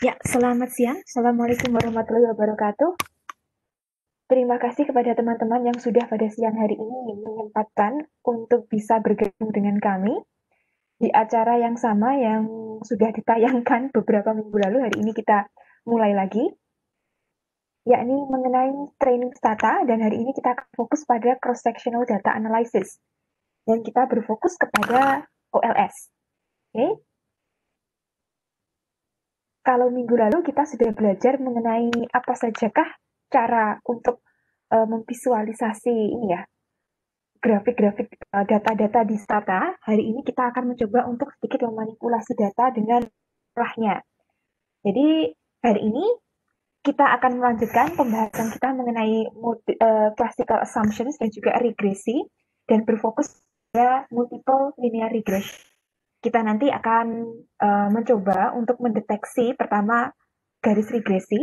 Ya, selamat siang. Assalamualaikum warahmatullahi wabarakatuh. Terima kasih kepada teman-teman yang sudah pada siang hari ini menyempatkan untuk bisa bergabung dengan kami di acara yang sama yang sudah ditayangkan beberapa minggu lalu. Hari ini kita mulai lagi, yakni mengenai training data, dan hari ini kita akan fokus pada cross-sectional data analysis. Dan kita berfokus kepada OLS. Oke? Kalau minggu lalu kita sudah belajar mengenai apa sajakah cara untuk memvisualisasi ini ya, grafik-grafik data-data di Stata. Hari ini kita akan mencoba untuk sedikit memanipulasi data dengan olahnya. Jadi hari ini kita akan melanjutkan pembahasan kita mengenai classical assumptions dan juga regresi, dan berfokus pada multiple linear regression. Kita nanti akan mencoba untuk mendeteksi pertama garis regresi,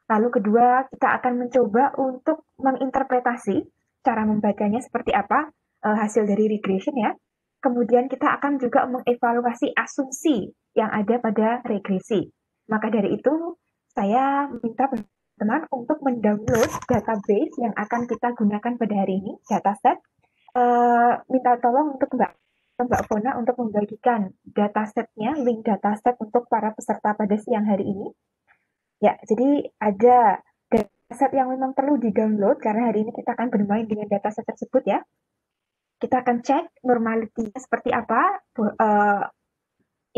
lalu kedua kita akan mencoba untuk menginterpretasi cara membacanya seperti apa hasil dari regression ya. Kemudian kita akan juga mengevaluasi asumsi yang ada pada regresi. Maka dari itu saya minta teman-teman untuk mendownload database yang akan kita gunakan pada hari ini, dataset. Minta tolong untuk Mbak Fona untuk membagikan datasetnya, link dataset untuk para peserta pada siang hari ini. Ya, jadi ada dataset yang memang perlu di-download karena hari ini kita akan bermain dengan dataset tersebut ya. Kita akan cek normalitinya seperti apa,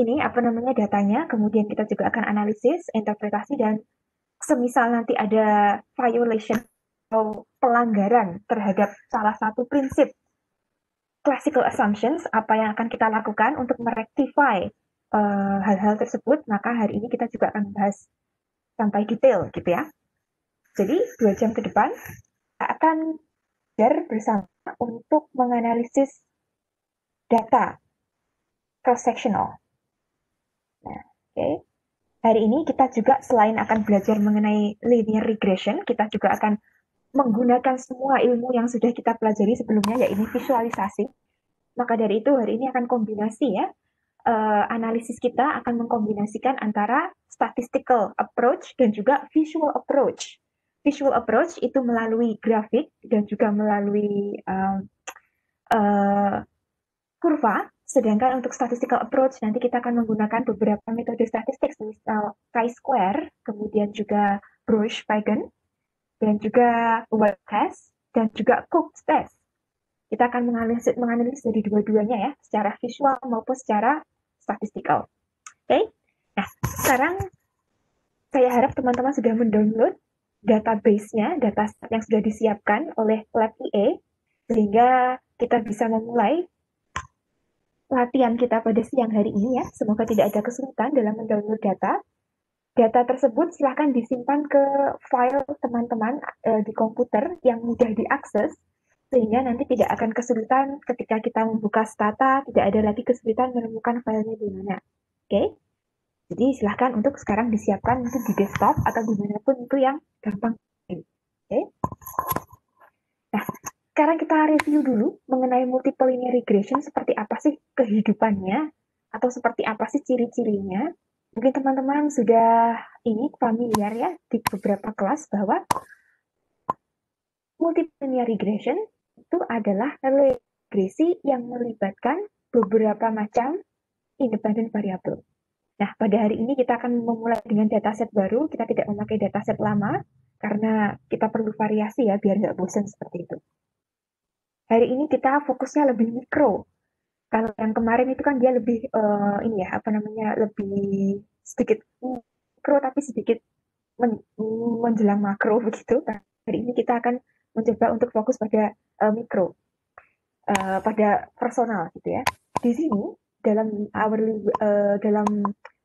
ini apa namanya datanya, kemudian kita juga akan analisis, interpretasi, dan semisal nanti ada violation atau pelanggaran terhadap salah satu prinsip classical assumptions, apa yang akan kita lakukan untuk merectify hal-hal tersebut, maka hari ini kita juga akan bahas sampai detail gitu ya. Jadi 2 jam ke depan kita akan belajar bersama untuk menganalisis data cross-sectional. Nah, okay. Hari ini kita juga selain akan belajar mengenai linear regression, kita juga akan menggunakan semua ilmu yang sudah kita pelajari sebelumnya, yaitu visualisasi. Maka dari itu hari ini akan kombinasi ya, analisis kita akan mengkombinasikan antara statistical approach dan juga visual approach. Visual approach itu melalui grafik dan juga melalui kurva, sedangkan untuk statistical approach nanti kita akan menggunakan beberapa metode statistik, misal chi-square, kemudian juga Bruch-Pagan, dan juga Webb test, dan juga Cook test. Kita akan menganalisis dari dua-duanya ya, secara visual maupun secara statistikal. Oke? Nah, sekarang saya harap teman-teman sudah mendownload database-nya, dataset yang sudah disiapkan oleh Lab IE, sehingga kita bisa memulai latihan kita pada siang hari ini ya. Semoga tidak ada kesulitan dalam mendownload data. Data tersebut silahkan disimpan ke file teman-teman di komputer yang mudah diakses, sehingga nanti tidak akan kesulitan ketika kita membuka Stata, tidak ada lagi kesulitan menemukan filenya di mana. Oke? Jadi silahkan untuk sekarang disiapkan untuk di desktop atau dimanapun itu yang gampang. Oke? Nah, sekarang kita review dulu mengenai multiple linear regression, seperti apa sih kehidupannya, atau seperti apa sih ciri-cirinya. Mungkin teman-teman sudah ini familiar ya di beberapa kelas bahwa multiple linear regression itu adalah regresi yang melibatkan beberapa macam independent variabel. Nah, pada hari ini kita akan memulai dengan dataset baru. Kita tidak memakai dataset lama karena kita perlu variasi ya biar nggak bosan seperti itu. Hari ini kita fokusnya lebih mikro. Kalau yang kemarin itu kan dia lebih ini ya apa namanya lebih sedikit mikro tapi sedikit menjelang makro begitu. Nah, hari ini kita akan mencoba untuk fokus pada mikro, pada personal gitu ya. Di sini dalam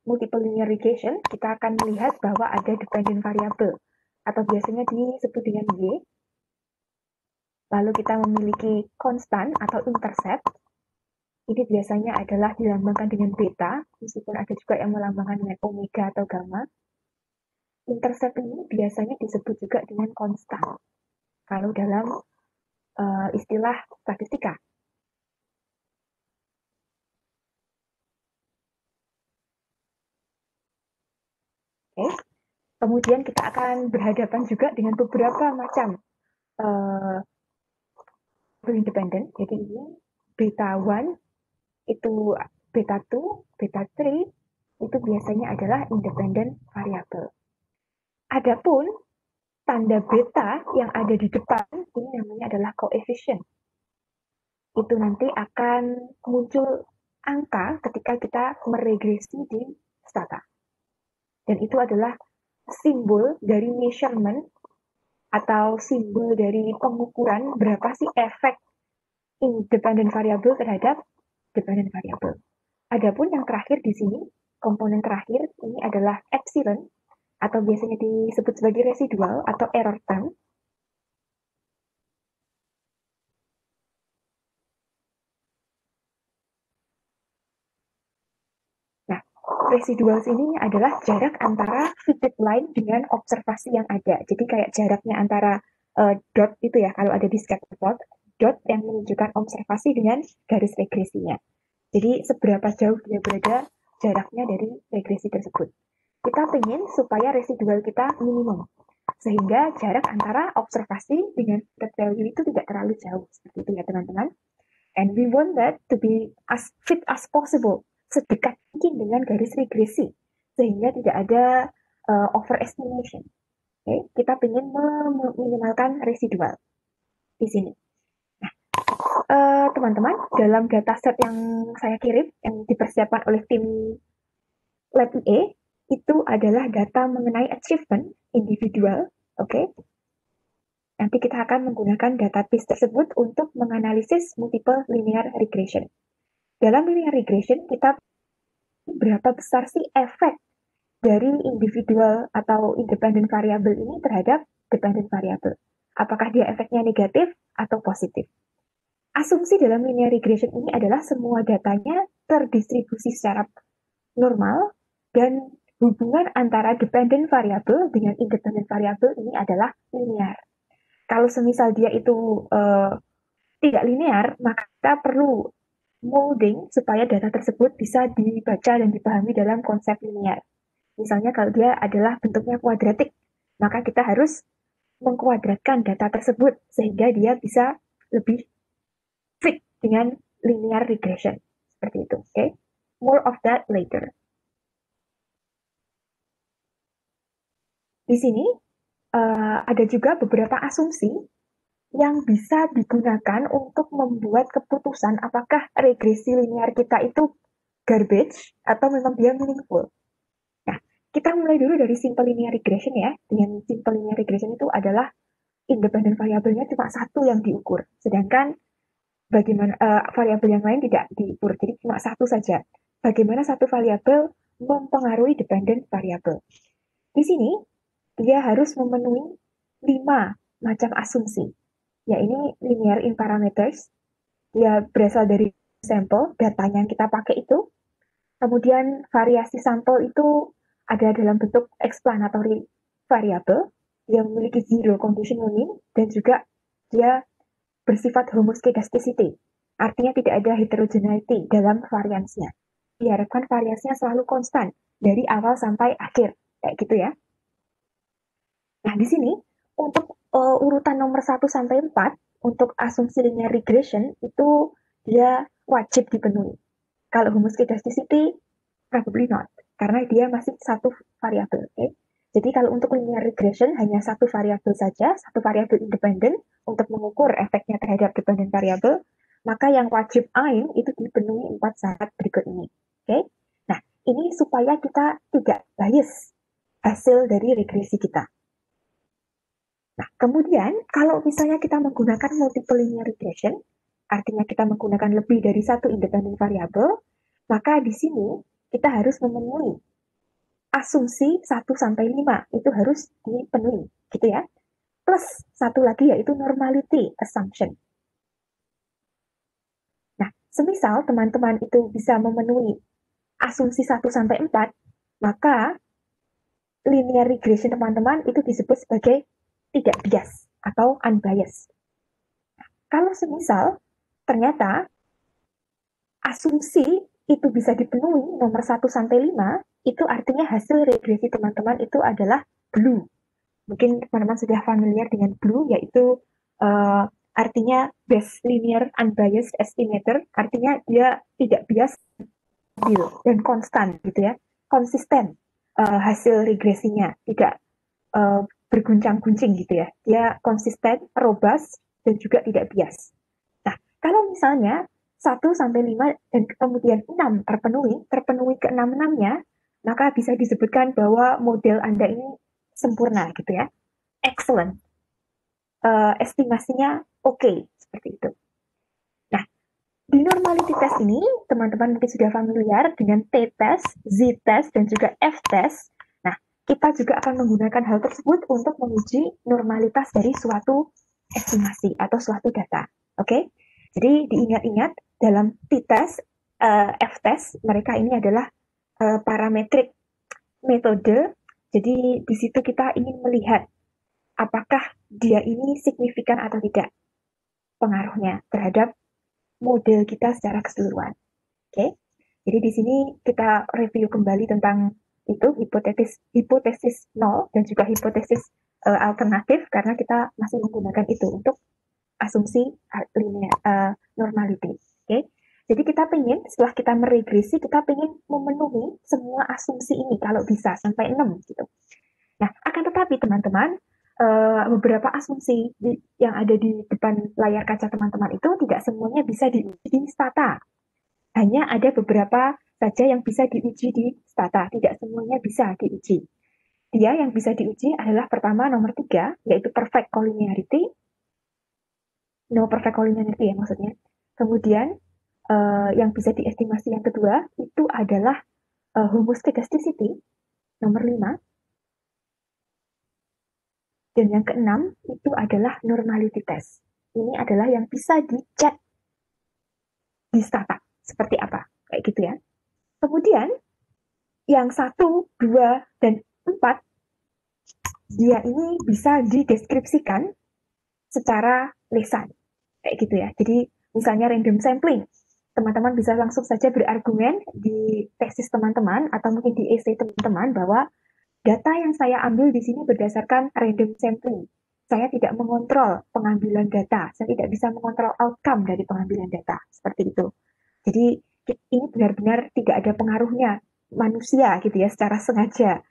multiple linear regression kita akan melihat bahwa ada dependent variable atau biasanya disebut dengan Y. Lalu kita memiliki konstan atau intercept. Ini biasanya adalah dilambangkan dengan beta, meskipun ada juga yang melambangkan dengan omega atau gamma. Intercept ini biasanya disebut juga dengan konstan kalau dalam istilah statistika. Okay? Kemudian kita akan berhadapan juga dengan beberapa macam independen. Jadi ini beta 1 itu beta 2, beta 3 itu biasanya adalah independent variable. Adapun tanda beta yang ada di depan ini namanya adalah coefficient. Itu nanti akan muncul angka ketika kita meregresi di stata. Dan itu adalah simbol dari measurement atau simbol dari pengukuran berapa sih efek independent variable terhadap dependent variable. Adapun yang terakhir di sini, komponen terakhir ini adalah epsilon atau biasanya disebut sebagai residual atau error term. Nah, residual ini adalah jarak antara fitted line dengan observasi yang ada. Jadi kayak jaraknya antara dot itu ya, kalau ada di scatterplot, dot yang menunjukkan observasi dengan garis regresinya. Jadi seberapa jauh dia berada jaraknya dari regresi tersebut. Kita ingin supaya residual kita minimum. Sehingga jarak antara observasi dengan set value itu tidak terlalu jauh. Seperti itu ya teman-teman. And we want that to be as fit as possible. Sedekat mungkin dengan garis regresi. Sehingga tidak ada overestimation. Okay? Kita ingin meminimalkan residual di sini. Teman-teman, dalam dataset yang saya kirim, yang dipersiapkan oleh tim Lab IE, itu adalah data mengenai achievement individual, oke? Nanti kita akan menggunakan database tersebut untuk menganalisis multiple linear regression. Dalam linear regression, kita berapa besar sih efek dari individual atau independent variable ini terhadap dependent variable? Apakah dia efeknya negatif atau positif? Asumsi dalam linear regression ini adalah semua datanya terdistribusi secara normal dan hubungan antara dependent variable dengan independent variable ini adalah linear. Kalau semisal dia itu tidak linear, maka kita perlu molding supaya data tersebut bisa dibaca dan dipahami dalam konsep linear. Misalnya kalau dia adalah bentuknya kuadratik, maka kita harus mengkuadratkan data tersebut sehingga dia bisa lebih fit dengan linear regression. Seperti itu, oke? Okay? More of that later. Di sini ada juga beberapa asumsi yang bisa digunakan untuk membuat keputusan apakah regresi linear kita itu garbage atau memang dia meaningful. Nah, kita mulai dulu dari simple linear regression ya. Dengan simple linear regression itu adalah independent variabelnya cuma satu yang diukur, sedangkan bagaimana variabel yang lain tidak diukur, jadi cuma satu saja. Bagaimana satu variabel mempengaruhi dependent variabel? Di sini dia harus memenuhi 5 macam asumsi. Ya, ini linear in parameters. Dia berasal dari sampel, datanya yang kita pakai itu. Kemudian variasi sampel itu ada dalam bentuk explanatory variable yang memiliki zero conditional mean dan juga dia bersifat homoscedasticity. Artinya tidak ada heterogeneity dalam variansnya. Diharapkan variansnya selalu konstan dari awal sampai akhir. Kayak gitu ya. Nah, di sini untuk urutan nomor 1 sampai 4 untuk asumsi linear regression itu dia wajib dipenuhi. Kalau homoscedasticity probably not karena dia masih satu variabel, okay? Jadi kalau untuk linear regression hanya satu variabel saja, satu variabel independen untuk mengukur efeknya terhadap dependent variabel, maka yang wajib AIN itu dipenuhi 4 syarat berikut ini. Okay? Nah, ini supaya kita tidak bias hasil dari regresi kita. Nah, kemudian kalau misalnya kita menggunakan multiple linear regression, artinya kita menggunakan lebih dari satu independent variabel, maka di sini kita harus memenuhi asumsi 1 sampai 5 itu harus dipenuhi, gitu ya. Plus satu lagi yaitu normality assumption. Nah, semisal teman-teman itu bisa memenuhi asumsi 1 sampai 4, maka linear regression teman-teman itu disebut sebagai tidak bias atau unbiased. Nah, kalau semisal ternyata asumsi itu bisa dipenuhi nomor 1 sampai 5, itu artinya hasil regresi teman-teman itu adalah blue. Mungkin teman-teman sudah familiar dengan blue, yaitu artinya best linear unbiased estimator, artinya dia tidak bias dan konstan gitu ya, konsisten hasil regresinya, tidak berguncang-guncing gitu ya, dia konsisten, robust, dan juga tidak bias. Nah, kalau misalnya 1 sampai 5 dan kemudian 6 terpenuhi ke 6-6-nya, maka bisa disebutkan bahwa model Anda ini sempurna gitu ya. Excellent. Estimasinya oke, seperti itu. Nah, di normality test ini, teman-teman mungkin sudah familiar dengan t-test, z-test, dan juga f-test. Nah, kita juga akan menggunakan hal tersebut untuk menguji normalitas dari suatu estimasi atau suatu data. Oke? Jadi diingat-ingat dalam t-test, f-test, mereka ini adalah parametrik metode. Jadi di situ kita ingin melihat apakah dia ini signifikan atau tidak pengaruhnya terhadap model kita secara keseluruhan. Oke, jadi di sini kita review kembali tentang itu hipotesis nol dan juga hipotesis alternatif karena kita masih menggunakan itu untuk asumsi normality. Oke, jadi kita pengen setelah kita meregresi kita pengen memenuhi semua asumsi ini kalau bisa sampai 6 gitu. Nah, akan tetapi teman-teman beberapa asumsi yang ada di depan layar kaca teman-teman itu tidak semuanya bisa diuji di stata. Hanya ada beberapa saja yang bisa diuji di stata, tidak semuanya bisa diuji. Dia yang bisa diuji adalah pertama nomor 3, yaitu perfect collinearity. No perfect collinearity ya maksudnya. Kemudian yang bisa diestimasi yang kedua itu adalah homoscedasticity, nomor 5. Dan yang keenam itu adalah normality test. Ini adalah yang bisa dicek di stata. Seperti apa? Kayak gitu ya. Kemudian yang 1, 2, dan 4 dia ini bisa dideskripsikan secara lisan. Kayak gitu ya. Jadi misalnya random sampling. Teman-teman bisa langsung saja berargumen di tesis teman-teman atau mungkin di essay teman-teman bahwa data yang saya ambil di sini berdasarkan random sampling. Saya tidak mengontrol pengambilan data. Saya tidak bisa mengontrol outcome dari pengambilan data. Seperti itu. Jadi ini benar-benar tidak ada pengaruhnya manusia gitu ya secara sengaja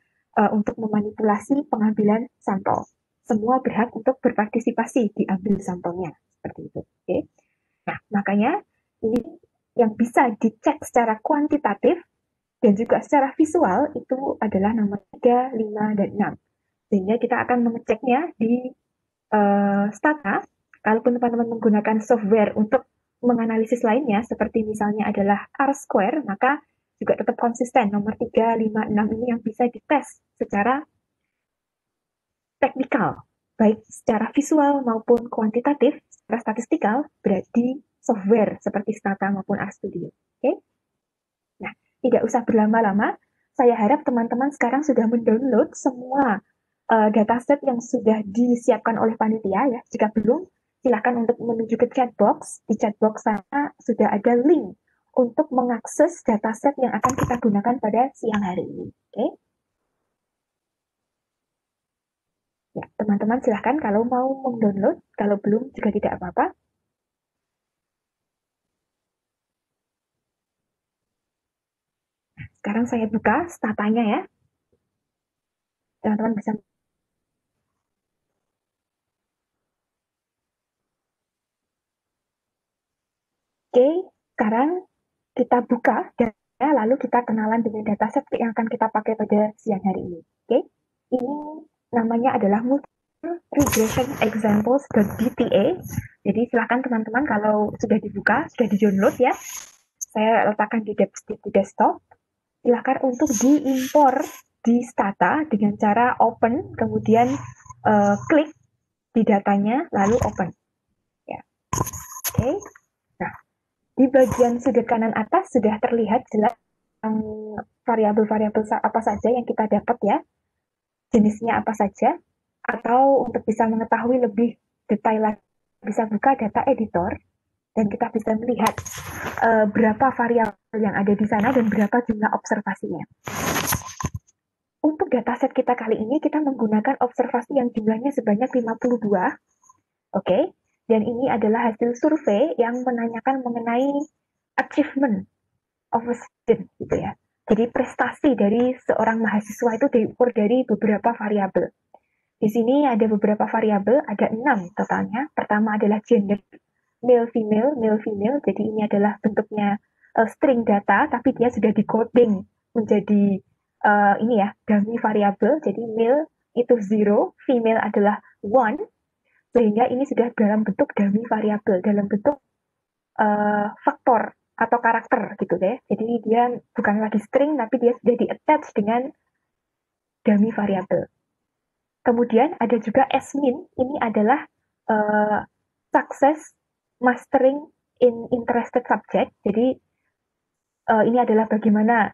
untuk memanipulasi pengambilan sampel. Semua berhak untuk berpartisipasi diambil sampelnya seperti itu. Okay? Nah, makanya ini yang bisa dicek secara kuantitatif dan juga secara visual itu adalah nomor 3, 5, dan 6. Sehingga kita akan mengeceknya di stata. Kalaupun teman-teman menggunakan software untuk menganalisis lainnya, seperti misalnya adalah R-square, maka juga tetap konsisten. Nomor 3, 5, 6 ini yang bisa dites secara teknikal, baik secara visual maupun kuantitatif, secara statistikal, berarti software seperti Stata maupun RStudio. Oke? Nah, tidak usah berlama-lama. Saya harap teman-teman sekarang sudah mendownload semua dataset yang sudah disiapkan oleh panitia ya. Jika belum, silakan untuk menuju ke chatbox. Di chatbox sana sudah ada link untuk mengakses dataset yang akan kita gunakan pada siang hari ini. Oke? Ya, teman-teman silahkan kalau mau mendownload, kalau belum juga tidak apa-apa. Sekarang saya buka statanya ya. Teman-teman bisa. Oke, sekarang kita buka dan lalu kita kenalan dengan dataset yang akan kita pakai pada siang hari ini. Oke, ini namanya adalah Multiple Regression Examples.dta. Jadi silakan teman-teman kalau sudah dibuka, sudah di-download ya. Saya letakkan di desktop. Silakan untuk diimpor di Stata dengan cara open, kemudian klik di datanya, lalu open. Ya. Oke. Nah, di bagian sudut kanan atas sudah terlihat jelas variabel-variabel apa saja yang kita dapat ya, jenisnya apa saja, atau untuk bisa mengetahui lebih detail lagi bisa buka data editor. Dan kita bisa melihat berapa variabel yang ada di sana dan berapa jumlah observasinya. Untuk dataset kita kali ini, kita menggunakan observasi yang jumlahnya sebanyak 52. Oke. Dan ini adalah hasil survei yang menanyakan mengenai achievement of a student, gitu ya. Jadi prestasi dari seorang mahasiswa itu diukur dari beberapa variabel. Di sini ada beberapa variabel, ada 6 totalnya. Pertama adalah gender, male female, male female. Jadi ini adalah bentuknya string data, tapi dia sudah di-coding menjadi ini ya, dummy variabel. Jadi male itu 0, female adalah 1, sehingga ini sudah dalam bentuk dummy variabel, dalam bentuk faktor atau karakter gitu deh. Jadi dia bukan lagi string, tapi dia sudah di-attach dengan dummy variabel. Kemudian ada juga SMIN, ini adalah success mastering in interested subject. Jadi ini adalah bagaimana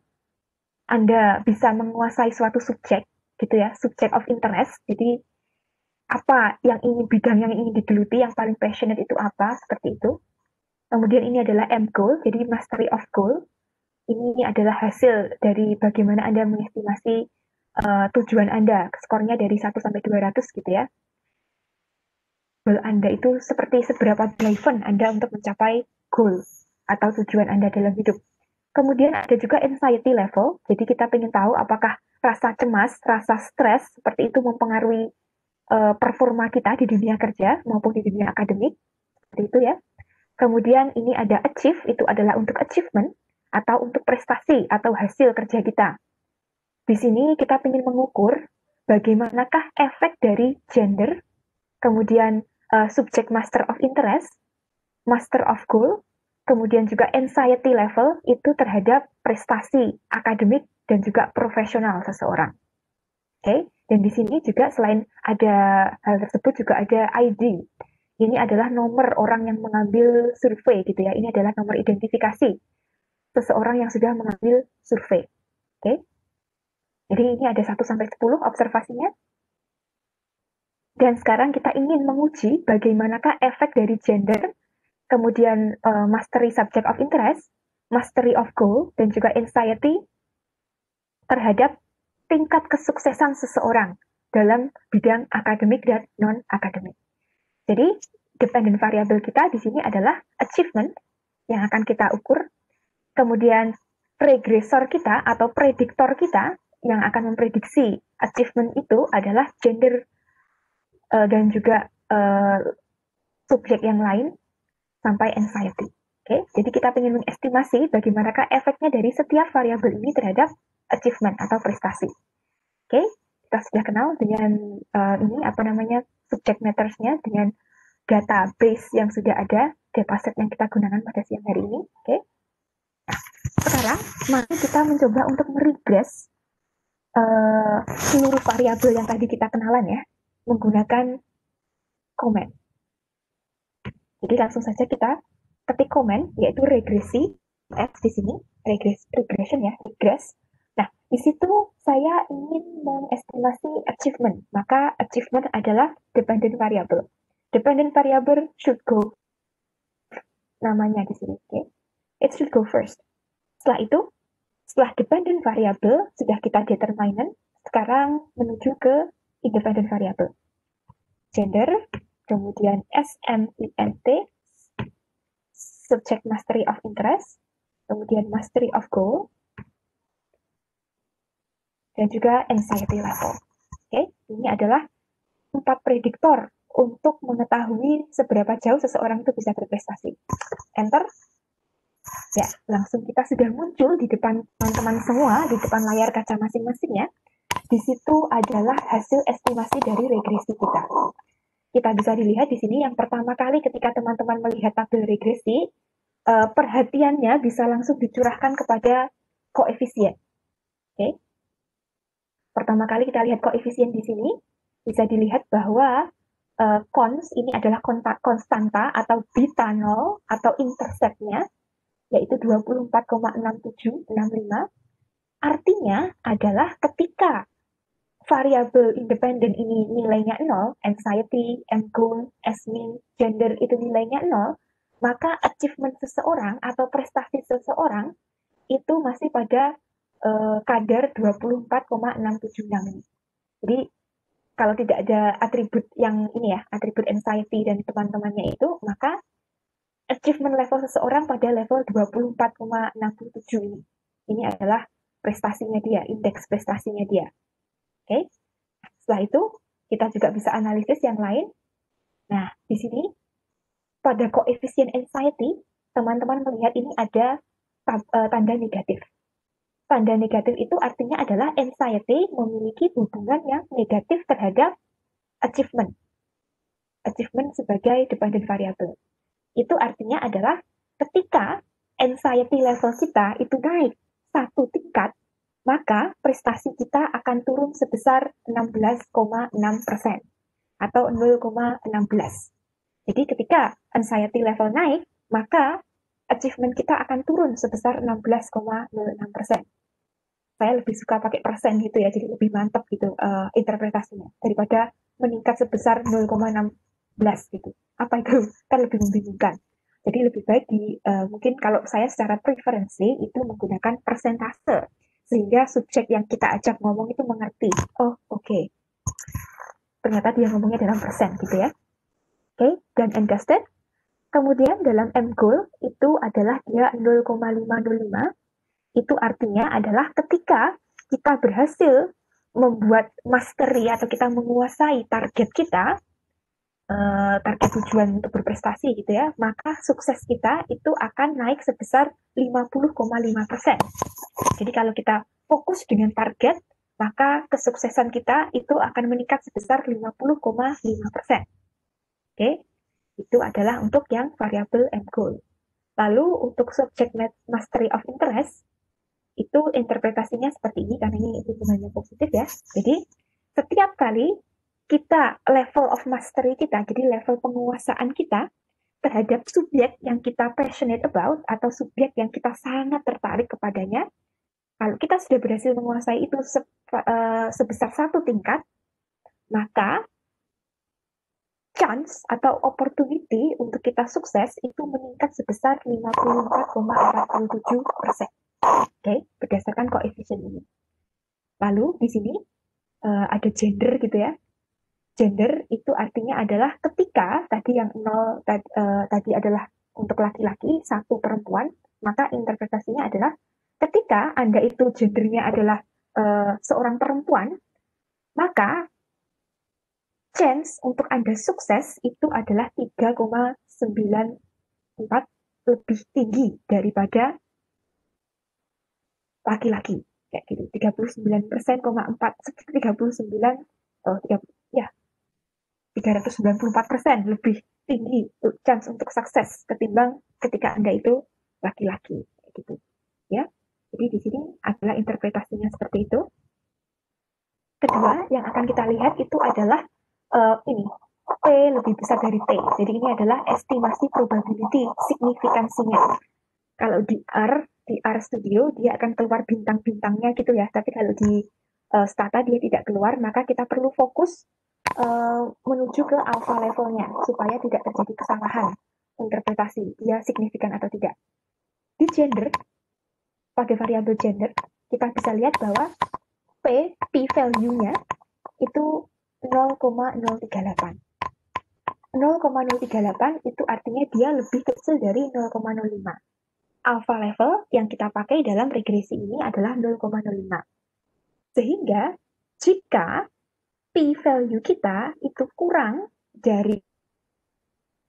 Anda bisa menguasai suatu subjek, gitu ya, subject of interest. Jadi apa yang ingin bidang yang ingin digeluti, yang paling passionate itu apa, seperti itu. Kemudian ini adalah M goal, jadi mastery of goal. Ini adalah hasil dari bagaimana Anda mengestimasi tujuan Anda, skornya dari 1 sampai 200 gitu ya. Goal Anda itu seperti seberapa driven Anda untuk mencapai goal atau tujuan Anda dalam hidup. Kemudian ada juga anxiety level, jadi kita ingin tahu apakah rasa cemas, rasa stres seperti itu mempengaruhi performa kita di dunia kerja maupun di dunia akademik, seperti itu ya. Kemudian ini ada achieve, itu adalah untuk achievement atau untuk prestasi atau hasil kerja kita. Di sini kita ingin mengukur bagaimanakah efek dari gender, kemudian subject master of interest, master of goal, kemudian juga anxiety level itu terhadap prestasi akademik dan juga profesional seseorang. Oke, dan di sini juga selain ada hal tersebut juga ada ID. Ini adalah nomor orang yang mengambil survei gitu ya. Ini adalah nomor identifikasi seseorang yang sudah mengambil survei. Oke. Jadi ini ada 1 sampai 10 observasinya. Dan sekarang kita ingin menguji bagaimanakah efek dari gender, kemudian mastery subject of interest, mastery of goal, dan juga anxiety terhadap tingkat kesuksesan seseorang dalam bidang akademik dan non-akademik. Jadi, dependent variable kita di sini adalah achievement yang akan kita ukur. Kemudian regresor kita atau prediktor kita yang akan memprediksi achievement itu adalah gender dan juga subjek yang lain sampai anxiety. Oke, jadi kita ingin mengestimasi bagaimanakah efeknya dari setiap variabel ini terhadap achievement atau prestasi. Oke, kita sudah kenal dengan ini apa namanya subject matters-nya dengan database yang sudah ada, dataset yang kita gunakan pada siang hari ini. Oke. Nah, sekarang mari kita mencoba untuk meregres seluruh variabel yang tadi kita kenalan ya, menggunakan comment. Jadi langsung saja kita ketik comment, yaitu regresi, di sini, regression ya, regress. Nah, di situ saya ingin mengestimasi achievement, maka achievement adalah dependent variable. Dependent variable should go, namanya di sini, okay? It should go first. Setelah itu, setelah dependent variable sudah kita determinant, sekarang menuju ke independent variable. Gender, kemudian SMINT, subject mastery of interest, kemudian mastery of goal, dan juga anxiety level. Oke, ini adalah 4 prediktor untuk mengetahui seberapa jauh seseorang itu bisa berprestasi. Enter. Ya, langsung kita sudah muncul di depan teman-teman semua, di depan layar kaca masing-masing ya. Di situ adalah hasil estimasi dari regresi kita. Kita bisa dilihat di sini yang pertama kali ketika teman-teman melihat tabel regresi, perhatiannya bisa langsung dicurahkan kepada koefisien. Oke. Pertama kali kita lihat koefisien di sini, bisa dilihat bahwa cons ini adalah konstanta atau beta 0 atau interceptnya, yaitu 24,6765. Artinya adalah ketika variabel independen ini nilainya 0, anxiety, M goal, S min, gender itu nilainya 0, maka achievement seseorang atau prestasi seseorang itu masih pada kadar 24,676 ini. Jadi kalau tidak ada atribut yang ini ya, atribut anxiety dan teman-temannya itu, maka achievement level seseorang pada level 24,67 ini. Ini adalah prestasinya dia, indeks prestasinya dia. Oke. Okay? Setelah itu, kita juga bisa analisis yang lain. Nah, di sini pada koefisien anxiety, teman-teman melihat ini ada tanda negatif. Tanda negatif itu artinya adalah anxiety memiliki hubungan yang negatif terhadap achievement. Achievement sebagai dependent variable. Itu artinya adalah ketika anxiety level kita itu naik satu tingkat, maka prestasi kita akan turun sebesar 16,6% atau 0,16. Jadi ketika anxiety level naik, maka achievement kita akan turun sebesar 16,06%. Saya lebih suka pakai persen gitu ya, jadi lebih mantap gitu interpretasinya daripada meningkat sebesar 0,16 gitu. Apa itu? Kan lebih membingungkan. Jadi lebih baik mungkin kalau saya secara preferensi itu menggunakan persentase sehingga subjek yang kita ajak ngomong itu mengerti. Oh, oke. Ternyata dia ngomongnya dalam persen gitu ya. Oke, dan adjusted. Kemudian dalam M goal itu adalah dia 0,505. Itu artinya adalah ketika kita berhasil membuat mastery atau kita menguasai target kita, target tujuan untuk berprestasi gitu ya, maka sukses kita itu akan naik sebesar 50,5%. Jadi kalau kita fokus dengan target, maka kesuksesan kita itu akan meningkat sebesar 50,5%. Oke, itu adalah untuk yang variabel M goal. Lalu untuk subject mastery of interest, itu interpretasinya seperti ini, karena ini hubungannya positif ya. Jadi setiap kali kita level of mastery kita, jadi level penguasaan kita terhadap subjek yang kita passionate about atau subjek yang kita sangat tertarik kepadanya, kalau kita sudah berhasil menguasai itu sebesar satu tingkat, maka chance atau opportunity untuk kita sukses itu meningkat sebesar 54,47%. Oke, berdasarkan koefisien ini. Lalu di sini ada gender gitu ya. Gender itu artinya adalah ketika tadi yang 0 tadi adalah untuk laki-laki, 1 perempuan, maka interpretasinya adalah ketika Anda itu gendernya adalah seorang perempuan, maka chance untuk Anda sukses itu adalah 3,94 lebih tinggi daripada laki-laki. Kayak gitu, 39,4, 39, ya, 394% lebih tinggi chance untuk sukses ketimbang ketika Anda itu laki-laki. Kayak gitu. Ya. Jadi di sini adalah interpretasinya seperti itu. Kedua, yang akan kita lihat itu adalah ini, P lebih besar dari T. Jadi ini adalah estimasi probability signifikansinya. Kalau di R Studio dia akan keluar bintang-bintangnya gitu ya. Tapi kalau di Stata dia tidak keluar, maka kita perlu fokus menuju ke alpha levelnya supaya tidak terjadi kesalahan interpretasi dia signifikan atau tidak. Di gender, pada variabel gender, kita bisa lihat bahwa p-value-nya itu 0,038. 0,038 itu artinya dia lebih kecil dari 0,05. Alpha level yang kita pakai dalam regresi ini adalah 0,05. Sehingga jika p-value kita itu kurang dari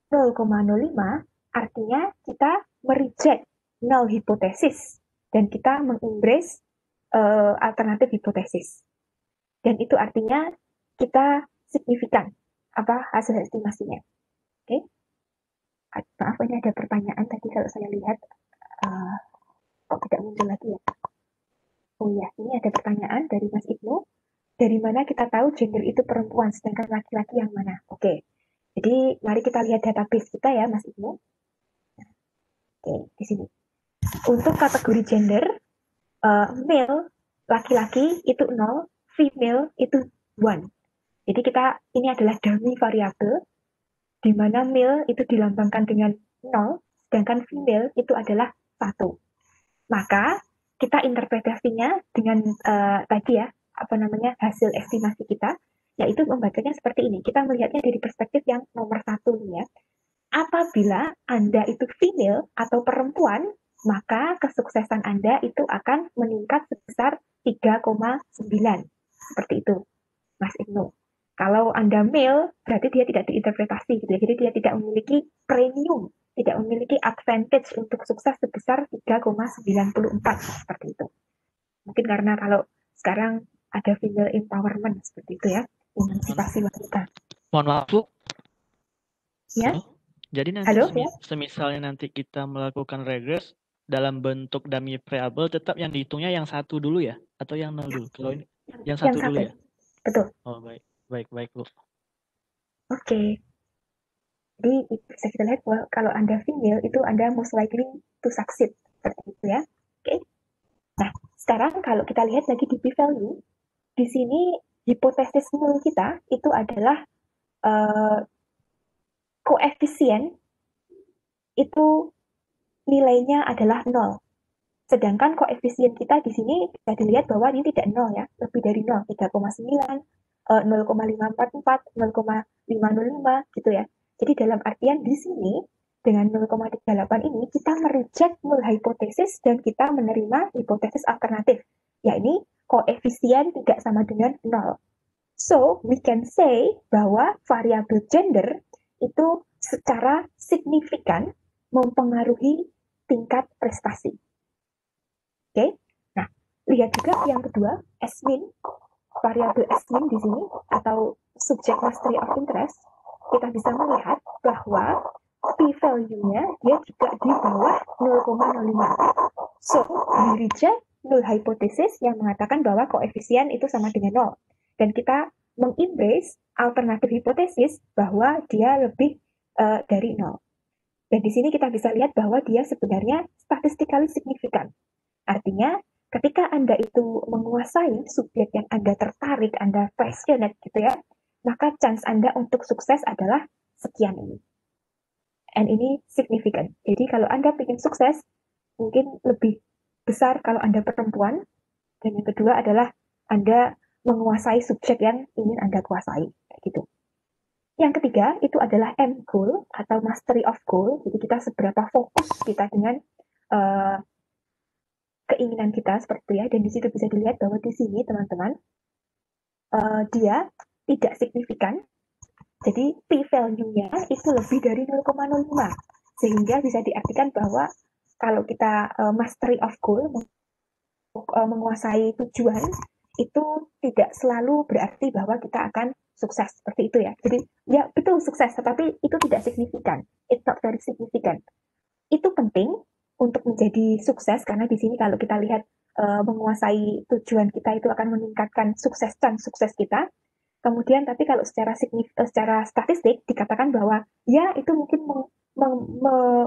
0,05, artinya kita mereject null hipotesis dan kita mengembrace alternatif hipotesis. Dan itu artinya kita signifikan hasil estimasinya. Oke. Maaf, ini ada pertanyaan tadi kalau saya lihat kok tidak muncul lagi ya. Oh iya, ini ada pertanyaan dari Mas Ibnu. Dari mana kita tahu gender itu perempuan sedangkan laki-laki yang mana? Oke. Jadi mari kita lihat database kita ya Mas Ibnu. Oke, di sini. Untuk kategori gender, male laki-laki itu 0, female itu 1. Jadi ini adalah dummy variabel di mana male itu dilambangkan dengan 0, sedangkan female itu adalah 1. Maka kita interpretasinya dengan tadi ya, hasil estimasi kita, yaitu membacanya seperti ini. Kita melihatnya dari perspektif yang nomor 1 nih ya. Apabila Anda itu female atau perempuan, maka kesuksesan Anda itu akan meningkat sebesar 3,9. Seperti itu, Mas Ibnu. Kalau Anda male, berarti dia tidak diinterpretasi gitu ya. Jadi dia tidak memiliki premium, tidak memiliki advantage untuk sukses sebesar 3,94 seperti itu. Mungkin karena kalau sekarang ada female empowerment seperti itu ya, emansipasi wanita. Mohon maaf, Bu. Ya. Jadi nanti Halo, ya? semisalnya nanti kita melakukan regres dalam bentuk dummy variable, tetap yang dihitungnya yang 1 dulu ya? Atau yang 0 dulu? Kalau ini yang 1 dulu ya? Betul. Oh, baik, Bu. Oke. Jadi bisa kita lihat bahwa kalau Anda female itu Anda most likely to succeed. Seperti itu ya. Oke. Nah, sekarang kalau kita lihat lagi di p-value, di sini hipotesis nul kita itu adalah koefisien itu nilainya adalah 0. Sedangkan koefisien kita di sini bisa dilihat bahwa ini tidak 0 ya, lebih dari 0, 3,9, 0,544, 0,505 gitu ya. Jadi dalam artian di sini dengan 0,38 ini kita mereject null hipotesis dan kita menerima hipotesis alternatif, yakni koefisien tidak sama dengan 0. So, we can say bahwa variabel gender itu secara signifikan mempengaruhi tingkat prestasi. Oke, nah lihat juga yang kedua, S-min, variabel S-min di sini atau subject mastery of interest, kita bisa melihat bahwa p-value-nya dia juga di bawah 0,05. So, we reject null hypothesis yang mengatakan bahwa koefisien itu sama dengan 0. Dan kita mengembrace alternatif hipotesis bahwa dia lebih dari 0. Dan di sini kita bisa lihat bahwa dia sebenarnya statistically signifikan. Artinya, ketika Anda itu menguasai subjek yang Anda tertarik, Anda passionate gitu ya, maka chance Anda untuk sukses adalah sekian ini. And ini signifikan. Jadi kalau Anda ingin sukses, mungkin lebih besar kalau Anda perempuan. Dan yang kedua adalah Anda menguasai subjek yang ingin Anda kuasai. Kayak gitu. Yang ketiga, itu adalah M goal atau mastery of goal. Jadi kita seberapa fokus kita dengan keinginan kita seperti itu ya, dan di situ bisa dilihat bahwa di sini teman-teman dia tidak signifikan, jadi p-value-nya itu lebih dari 0,05, sehingga bisa diartikan bahwa kalau kita mastery of goal, menguasai tujuan, itu tidak selalu berarti bahwa kita akan sukses seperti itu ya. Jadi ya betul sukses, tetapi itu tidak signifikan, it's not very significant. Itu penting untuk menjadi sukses karena di sini kalau kita lihat menguasai tujuan kita itu akan meningkatkan sukses kita. Kemudian tapi kalau secara statistik dikatakan bahwa ya itu mungkin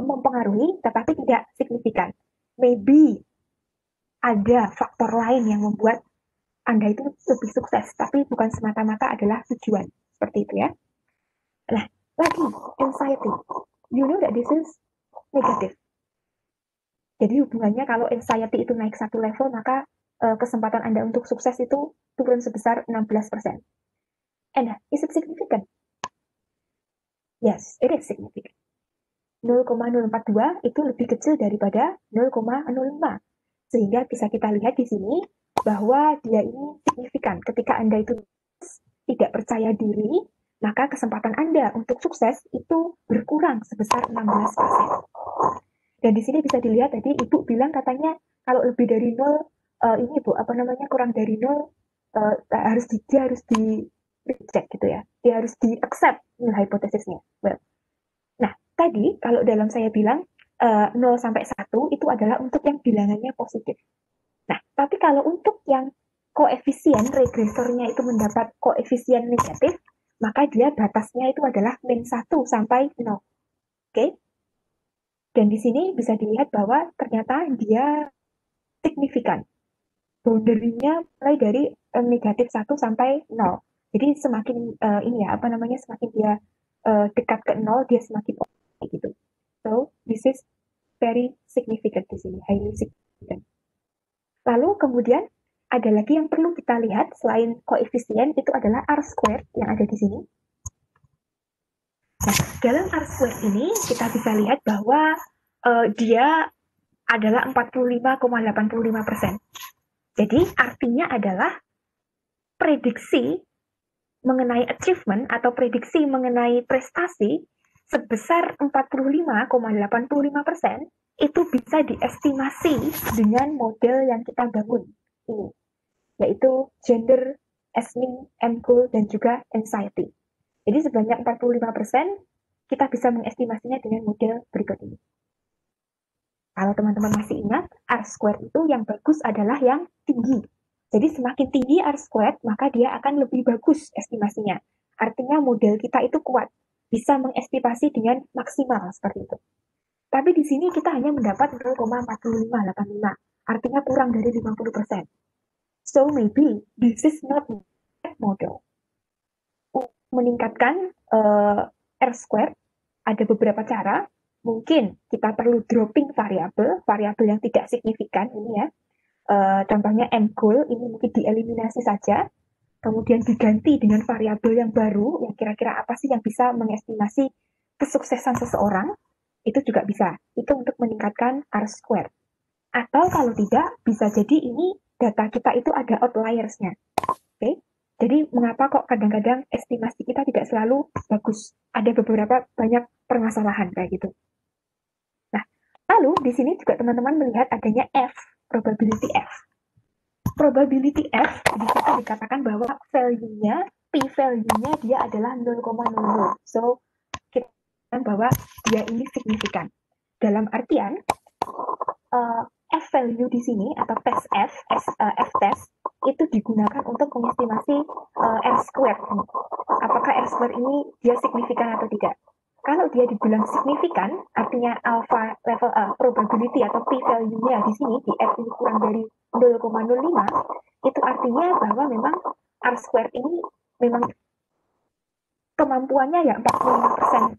mempengaruhi tetapi tidak signifikan. Maybe ada faktor lain yang membuat Anda itu lebih sukses, tapi bukan semata-mata adalah tujuan. Seperti itu ya. Nah, lagi anxiety. You know that this is negatif. Jadi hubungannya kalau anxiety itu naik satu level, maka kesempatan Anda untuk sukses itu turun sebesar 16%. And is it significant? Yes, it is significant. 0,042 itu lebih kecil daripada 0,05. Sehingga bisa kita lihat di sini bahwa dia ini signifikan. Ketika Anda itu tidak percaya diri, maka kesempatan Anda untuk sukses itu berkurang sebesar 16%. Dan di sini bisa dilihat tadi Ibu bilang katanya kalau lebih dari 0 ini Bu, kurang dari 0 dia harus di reject gitu ya. Dia harus di accept null hipotesisnya. Well. Nah, tadi kalau dalam saya bilang 0 sampai 1 itu adalah untuk yang bilangannya positif. Nah, tapi kalau untuk yang koefisien regresornya itu mendapat koefisien negatif, maka dia batasnya itu adalah min 1 sampai 0. Oke? Dan di sini bisa dilihat bahwa ternyata dia signifikan. Boundary-nya mulai dari negatif 1 sampai 0. Jadi semakin semakin dia dekat ke 0, dia semakin oke gitu. So, this is very significant di sini, highly significant. Lalu kemudian ada lagi yang perlu kita lihat selain koefisien, itu adalah R-squared yang ada di sini. Nah, dalam R-squared ini kita bisa lihat bahwa dia adalah 45,85%. Jadi artinya adalah prediksi mengenai achievement atau prediksi mengenai prestasi sebesar 45,85% itu bisa diestimasi dengan model yang kita bangun ini, yaitu gender, ethnic, M-goal, dan juga anxiety. Jadi sebanyak 45% kita bisa mengestimasinya dengan model berikut ini. Kalau teman-teman masih ingat, R-squared itu yang bagus adalah yang tinggi. Jadi semakin tinggi R-squared, maka dia akan lebih bagus estimasinya. Artinya model kita itu kuat, bisa mengestimasi dengan maksimal seperti itu. Tapi di sini kita hanya mendapat 0,4585, artinya kurang dari 50%. So maybe this is not that model. Untuk meningkatkan R-squared, ada beberapa cara. Mungkin kita perlu dropping variabel yang tidak signifikan ini ya. Contohnya M-goal, ini mungkin dieliminasi saja. Kemudian diganti dengan variabel yang baru, yang kira-kira apa sih yang bisa mengestimasi kesuksesan seseorang. Itu juga bisa. Itu untuk meningkatkan R-squared. Atau kalau tidak, bisa jadi ini data kita itu ada outliersnya. Oke? Jadi mengapa kok kadang-kadang estimasi kita tidak selalu bagus? Ada beberapa banyak permasalahan kayak gitu. Nah, lalu di sini juga teman-teman melihat adanya F, probability F. Probability F di situ dikatakan bahwa value-nya, p-value-nya dia adalah 0,00. So, kita katakan bahwa dia ini signifikan. Dalam artian, F value di sini atau test F, F test itu digunakan untuk mengestimasi R squared. Apakah R squared ini dia signifikan atau tidak? Kalau dia dibilang signifikan, artinya alpha level probability atau p value-nya di sini di F ini kurang dari 0,05, itu artinya bahwa memang R squared ini memang kemampuannya ya 45%,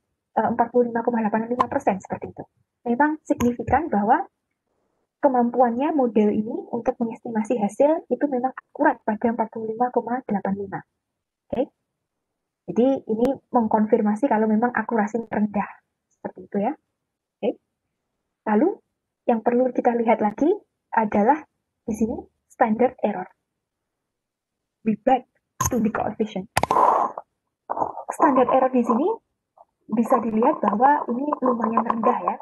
45,85% seperti itu. Memang signifikan bahwa kemampuannya model ini untuk mengestimasi hasil itu memang akurat pada 45,85. Oke. Jadi ini mengkonfirmasi kalau memang akurasi rendah. Seperti itu ya. Oke. Lalu yang perlu kita lihat lagi adalah di sini standard error. We back to the coefficient. Standard error di sini bisa dilihat bahwa ini lumayan rendah ya.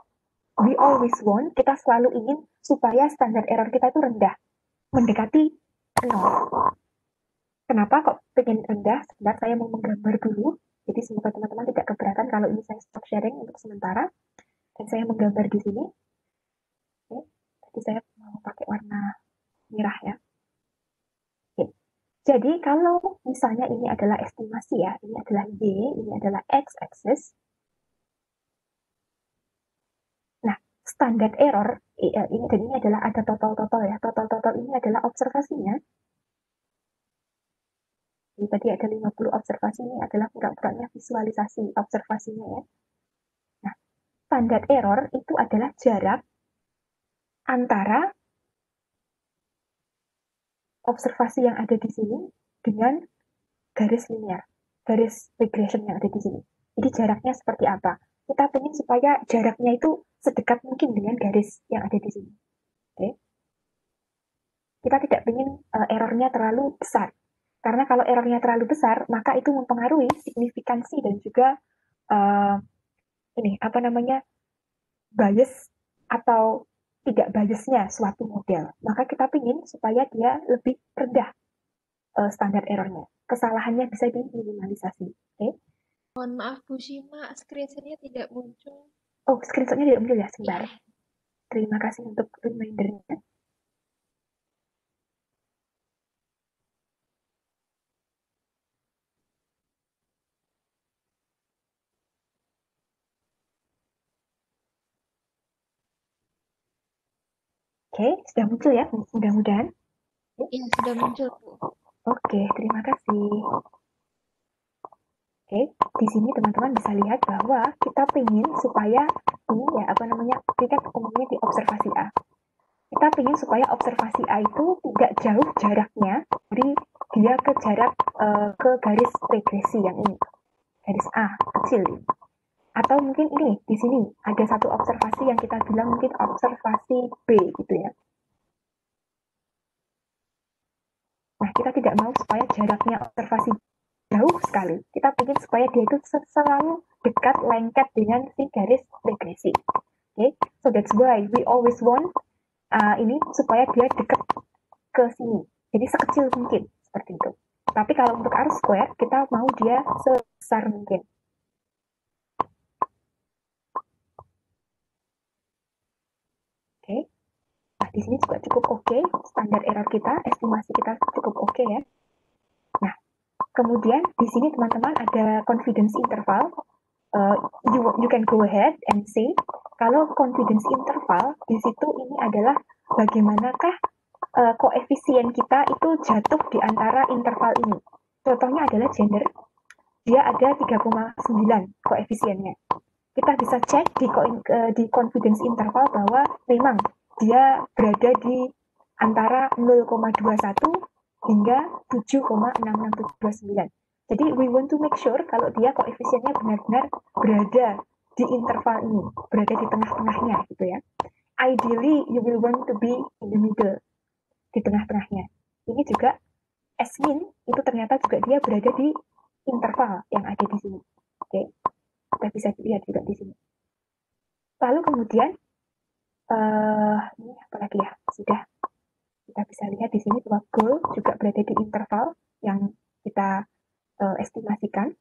We always want, kita selalu ingin supaya standar error kita itu rendah, mendekati 0. Kenapa kok pengen rendah? Sebentar saya mau menggambar dulu, jadi semoga teman-teman tidak keberatan kalau ini saya stop sharing untuk sementara, dan saya menggambar di sini. Oke, jadi saya mau pakai warna merah ya. Oke. Jadi kalau misalnya ini adalah estimasi ya, ini adalah Y, ini adalah X-axis. Standard error ini dan ini adalah ada total ya. Total ini adalah observasinya. Jadi tadi ada 50 observasi, ini adalah pura-puranya visualisasi observasinya ya. Nah, standard error itu adalah jarak antara observasi yang ada di sini dengan garis linear, garis regression yang ada di sini. Jadi jaraknya seperti apa? Kita ingin supaya jaraknya itu sedekat mungkin dengan garis yang ada di sini. Oke. Kita tidak ingin errornya terlalu besar. Karena kalau errornya terlalu besar, maka itu mempengaruhi signifikansi dan juga bias atau tidak biasnya suatu model. Maka kita ingin supaya dia lebih rendah standar errornya. Kesalahannya bisa diminimalisasi. Oke. Mohon maaf Bu Shima, screenshot-nya tidak muncul. Oh, screenshot-nya tidak muncul ya, sebentar. Terima kasih untuk reminder-nya. Oke, sudah muncul ya, mudah-mudahan. Iya, sudah muncul Bu. Oke, terima kasih. Oke, di sini teman-teman bisa lihat bahwa kita ingin supaya ini ya apa namanya, ini kan umumnya di observasi A. Kita ingin supaya observasi A itu tidak jauh jaraknya dari dia ke jarak ke garis regresi yang ini, garis A kecil ini. Atau mungkin ini di sini ada satu observasi yang kita bilang mungkin observasi B gitu ya. Nah, kita tidak mau supaya jaraknya observasi jauh sekali. Kita ingin supaya dia itu selalu dekat, lengket dengan si garis regresi. Okay? So that's why we always want ini supaya dia dekat ke sini. Jadi sekecil mungkin, seperti itu. Tapi kalau untuk R square, kita mau dia sebesar mungkin. Oke. Nah, di sini juga cukup oke. Standar error kita, estimasi kita cukup oke ya. Nah, kemudian di sini teman-teman ada confidence interval. You can go ahead and see. Kalau confidence interval, di situ ini adalah bagaimanakah koefisien kita itu jatuh di antara interval ini. Contohnya adalah gender. Dia ada 3,9 koefisiennya. Kita bisa cek di confidence interval bahwa memang dia berada di antara 0,21 hingga 7,66729. Jadi we want to make sure kalau dia koefisiennya benar-benar berada di interval ini, berada di tengah-tengahnya gitu ya. Ideally you will want to be in the middle, di tengah-tengahnya. Ini juga S-min itu ternyata juga dia berada di interval yang ada di sini. Oke. Kita bisa lihat juga di sini. Lalu kemudian ini apa lagi ya? Sudah kita bisa lihat di sini bahwa goal juga berada di interval yang kita estimasikan.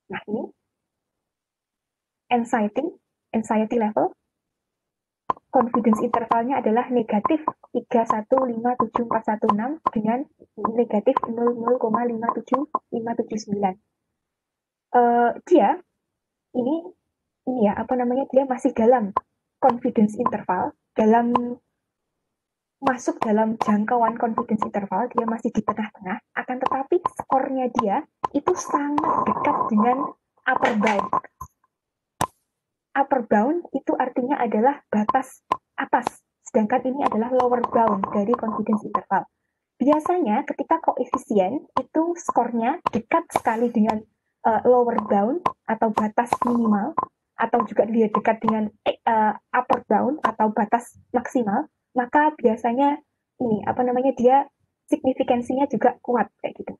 Nah ini anxiety level, confidence intervalnya adalah negatif 3157416 dengan negatif 0,57579. Dia ini ya apa namanya, dia masih dalam confidence interval, masuk dalam jangkauan confidence interval, dia masih di tengah-tengah, akan tetapi skornya dia itu sangat dekat dengan upper bound. Upper bound itu artinya adalah batas atas, sedangkan ini adalah lower bound dari confidence interval. Biasanya ketika koefisien itu skornya dekat sekali dengan lower bound atau batas minimal, atau juga dia dekat dengan upper bound atau batas maksimal, maka biasanya ini apa namanya, dia signifikansinya juga kuat kayak gitu.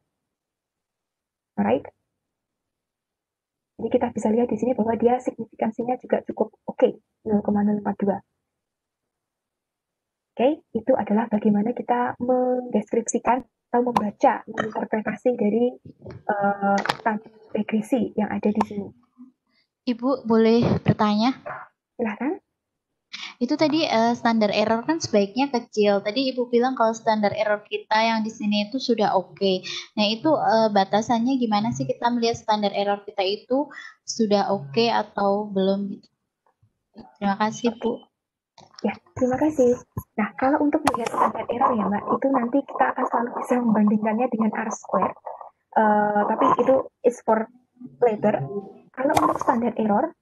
Alright. Jadi kita bisa lihat di sini bahwa dia signifikansinya juga cukup oke, 0,042. Oke, itu adalah bagaimana kita mendeskripsikan atau membaca, menginterpretasi dari regresi yang ada di sini. Ibu boleh bertanya? Silahkan. Itu tadi standar error kan sebaiknya kecil. Tadi Ibu bilang kalau standar error kita yang di sini itu sudah oke. Nah itu batasannya gimana sih kita melihat standar error kita itu sudah oke atau belum? Terima kasih Bu. Ya, terima kasih. Nah, kalau untuk melihat standar error ya Mbak, itu nanti kita akan selalu bisa membandingkannya dengan R square. Tapi itu is for later. Kalau untuk standar error,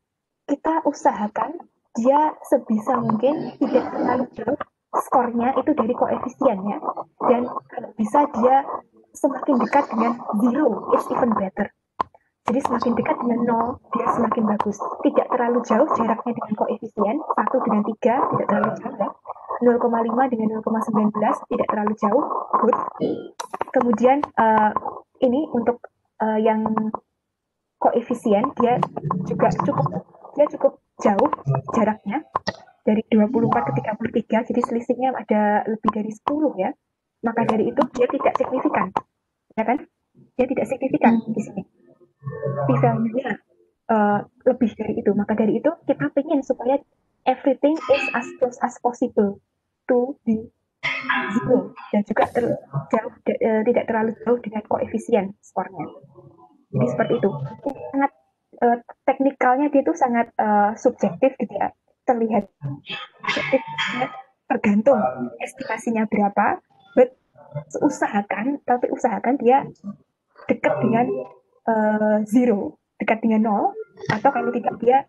kita usahakan dia sebisa mungkin tidak terlalu jauh skornya itu dari koefisiennya, dan kalau bisa dia semakin dekat dengan 0, it's even better. Jadi semakin dekat dengan 0, dia semakin bagus. Tidak terlalu jauh jaraknya dengan koefisien, 1 dengan 3, tidak terlalu jauh ya. 0,5 dengan 0,19, tidak terlalu jauh, good. Kemudian ini untuk yang koefisien, dia juga cukup jauh jaraknya, dari 24 ke 33, jadi selisihnya ada lebih dari 10 ya. Maka dari itu dia tidak signifikan, ya kan? Dia tidak signifikan di sini. P-value-nya lebih dari itu. Maka dari itu kita ingin supaya everything is as close as possible to the zero, dan juga tidak terlalu jauh dengan koefisien skornya. Jadi seperti itu. Sangat teknikalnya dia itu sangat subjektif gitu ya. Terlihat subjektif, tergantung estimasinya berapa, but usahakan dia dekat dengan zero, dekat dengan 0, Atau kalau tidak dia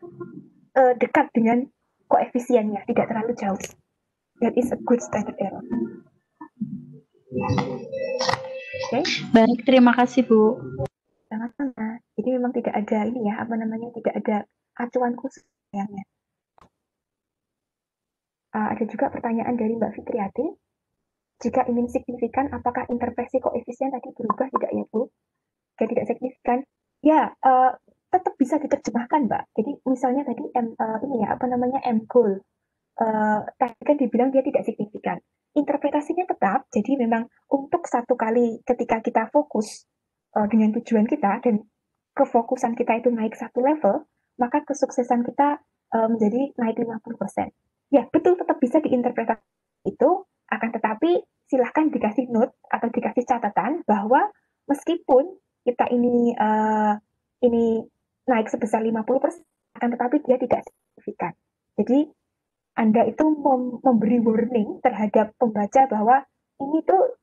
dekat dengan koefisiennya, tidak terlalu jauh. That is a good standard error. Oke, Baik, terima kasih Bu. sama-sama. Jadi memang tidak ada ini ya, tidak ada acuan khusus sayangnya. Ada juga pertanyaan dari Mbak Fitriati. Jika ingin signifikan, apakah interpretasi koefisien tadi berubah tidak ya Bu? Jika tidak signifikan, ya tetap bisa diterjemahkan Mbak. Jadi misalnya tadi M goal. Tadi kan dibilang dia tidak signifikan. Interpretasinya tetap, jadi memang untuk satu kali ketika kita fokus dengan tujuan kita dan kefokusan kita itu naik satu level, maka kesuksesan kita menjadi naik 50%. Ya, betul tetap bisa diinterpretasi itu, akan tetapi silahkan dikasih note atau dikasih catatan bahwa meskipun kita ini naik sebesar 50%, akan tetapi dia tidak signifikan. Jadi Anda itu memberi warning terhadap pembaca bahwa ini tuh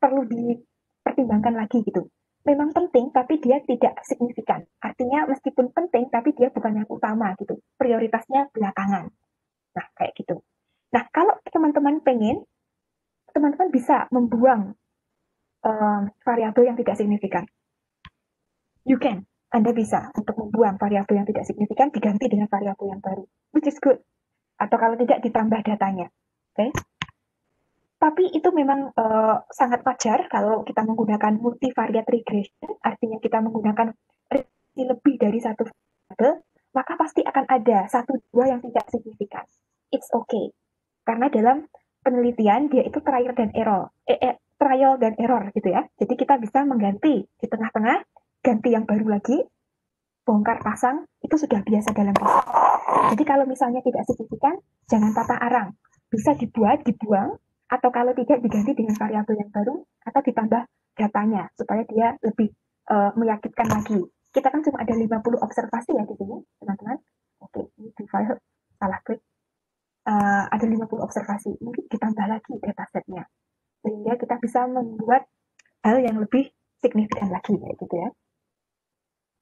perlu dipertimbangkan lagi gitu. Memang penting, tapi dia tidak signifikan. Artinya meskipun penting, tapi dia bukan yang utama gitu. Prioritasnya belakangan. Nah, kayak gitu. Nah, kalau teman-teman pengen, teman-teman bisa membuang variabel yang tidak signifikan. You can. Anda bisa untuk membuang variabel yang tidak signifikan diganti dengan variabel yang baru, which is good. Atau kalau tidak ditambah datanya. Oke. Tapi itu memang sangat wajar kalau kita menggunakan multivariate regression, artinya kita menggunakan regresi lebih dari satu variabel, maka pasti akan ada satu dua yang tidak signifikan. It's okay. Karena dalam penelitian dia itu trial dan error gitu ya. Jadi kita bisa mengganti di tengah-tengah, ganti yang baru lagi, bongkar pasang, itu sudah biasa dalam riset. Jadi kalau misalnya tidak signifikan, jangan patah arang. Bisa dibuang, atau kalau tidak diganti dengan variabel yang baru, atau ditambah datanya, supaya dia lebih meyakinkan lagi. Kita kan cuma ada 50 observasi ya di sini, teman-teman. Oke, ini di file, salah klik. Ada 50 observasi, mungkin ditambah lagi datasetnya. Sehingga kita bisa membuat hal yang lebih signifikan lagi, kayak gitu ya.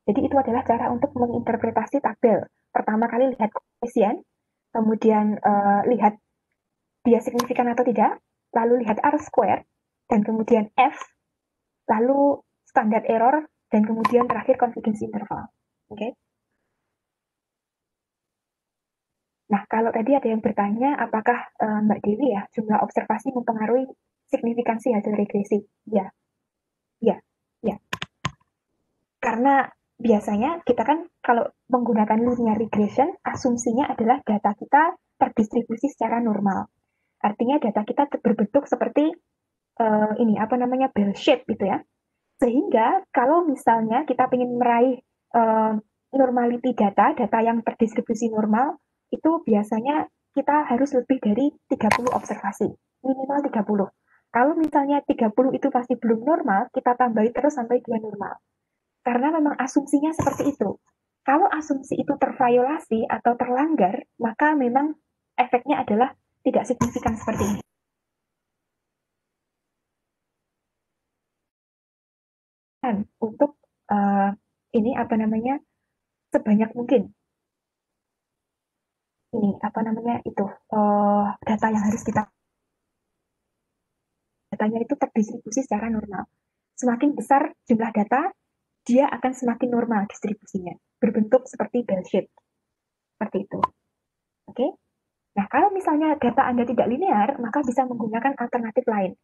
Jadi itu adalah cara untuk menginterpretasi tabel. Pertama kali lihat koefisien, kemudian lihat dia signifikan atau tidak, lalu lihat R-square, dan kemudian F, lalu standard error, dan kemudian terakhir confidence interval. Oke. Nah, kalau tadi ada yang bertanya, apakah Mbak Dewi ya, jumlah observasi mempengaruhi signifikansi hasil regresi? Ya. Karena biasanya kita kan kalau menggunakan linear regression, asumsinya adalah data kita terdistribusi secara normal. Artinya data kita berbentuk seperti bell shape gitu ya. Sehingga kalau misalnya kita ingin meraih normality data yang terdistribusi normal, itu biasanya kita harus lebih dari 30 observasi, minimal 30. Kalau misalnya 30 itu masih belum normal, kita tambahin terus sampai dia normal. Karena memang asumsinya seperti itu. Kalau asumsi itu terviolasi atau terlanggar, maka memang efeknya adalah tidak signifikan seperti ini. Dan untuk sebanyak mungkin data yang harus kita datanya itu terdistribusi secara normal. Semakin besar jumlah data, dia akan semakin normal distribusinya, berbentuk seperti bell shape. Seperti itu. Oke? Nah, kalau misalnya data Anda tidak linear, maka bisa menggunakan alternatif lain.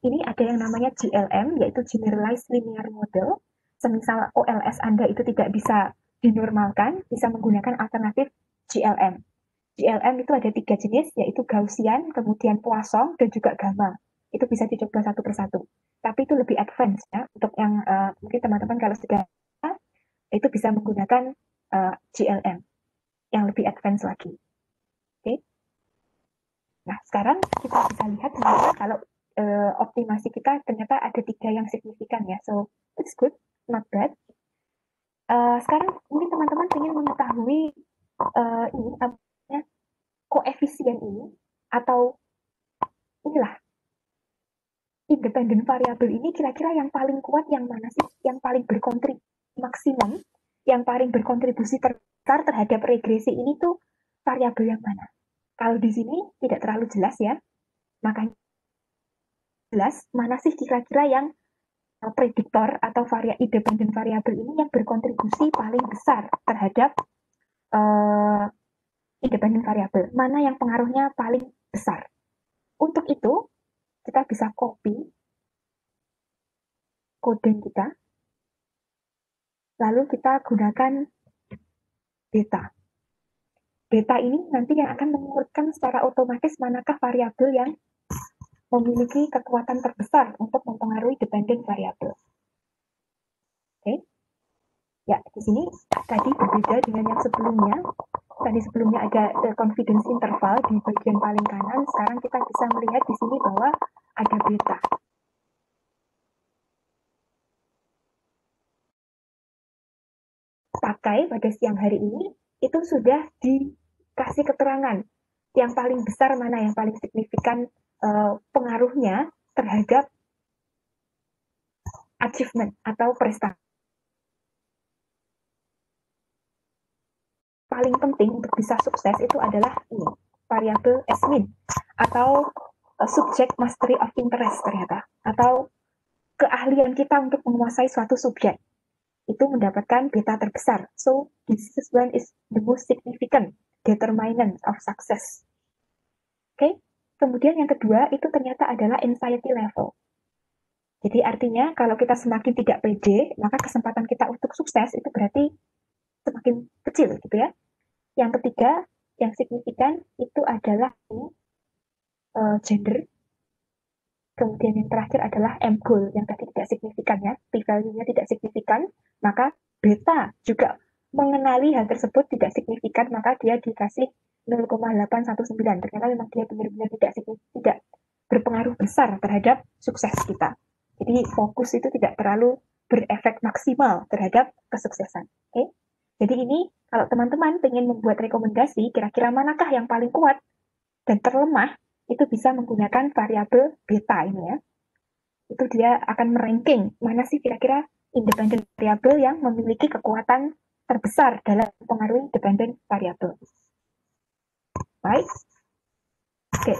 Ini ada yang namanya GLM, yaitu Generalized Linear Model. Semisal OLS Anda itu tidak bisa dinormalkan, bisa menggunakan alternatif GLM. GLM itu ada 3 jenis, yaitu Gaussian, kemudian Poisson, dan juga Gamma. Itu bisa dicoba satu persatu. Tapi itu lebih advance ya, untuk yang mungkin teman-teman kalau sudah itu bisa menggunakan GLM yang lebih advance lagi. Oke. Nah, sekarang kita bisa lihat ternyata kalau optimasi kita ternyata ada 3 yang signifikan ya. So, it's good, not bad. Sekarang mungkin teman-teman ingin mengetahui koefisien ini atau inilah independent variable ini kira-kira yang paling kuat yang mana sih? Yang paling berkontribusi maksimum, yang paling berkontribusi terbesar terhadap regresi ini tuh variabel yang mana? Kalau di sini tidak terlalu jelas ya, makanya jelas mana sih kira-kira yang prediktor atau independent variabel ini yang berkontribusi paling besar terhadap independent variabel, mana yang pengaruhnya paling besar. Untuk itu, kita bisa copy kode kita, lalu kita gunakan data. Data ini nanti yang akan mengurutkan secara otomatis manakah variabel yang memiliki kekuatan terbesar untuk mempengaruhi dependent variabel. Oke. Ya, di sini tadi berbeda dengan yang sebelumnya. Tadi sebelumnya ada confidence interval di bagian paling kanan. Sekarang kita bisa melihat di sini bahwa ada beta. Pakai pada siang hari ini, itu sudah dikasih keterangan yang paling besar mana, yang paling signifikan pengaruhnya terhadap achievement atau prestasi. Paling penting untuk bisa sukses itu adalah ini, variabel SMIN atau subject mastery of interest ternyata, atau keahlian kita untuk menguasai suatu subjek itu mendapatkan beta terbesar. So this one is the most significant determinant of success. Oke, kemudian yang kedua itu ternyata adalah anxiety level. Jadi artinya kalau kita semakin tidak pede, maka kesempatan kita untuk sukses itu berarti semakin kecil gitu ya. Yang ketiga, yang signifikan itu adalah gender. Kemudian yang terakhir adalah M-goal, yang tadi tidak signifikan ya, p-value-nya tidak signifikan, maka beta juga mengenali hal tersebut tidak signifikan, maka dia dikasih 0,819. Ternyata memang dia benar-benar tidak berpengaruh besar terhadap sukses kita. Jadi fokus itu tidak terlalu berefek maksimal terhadap kesuksesan. Oke? Jadi ini kalau teman-teman ingin membuat rekomendasi, kira-kira manakah yang paling kuat dan terlemah, itu bisa menggunakan variabel beta ini ya. Itu dia akan meranking mana sih kira-kira independent variabel yang memiliki kekuatan terbesar dalam mempengaruhi dependent variabel. Baik. Oke.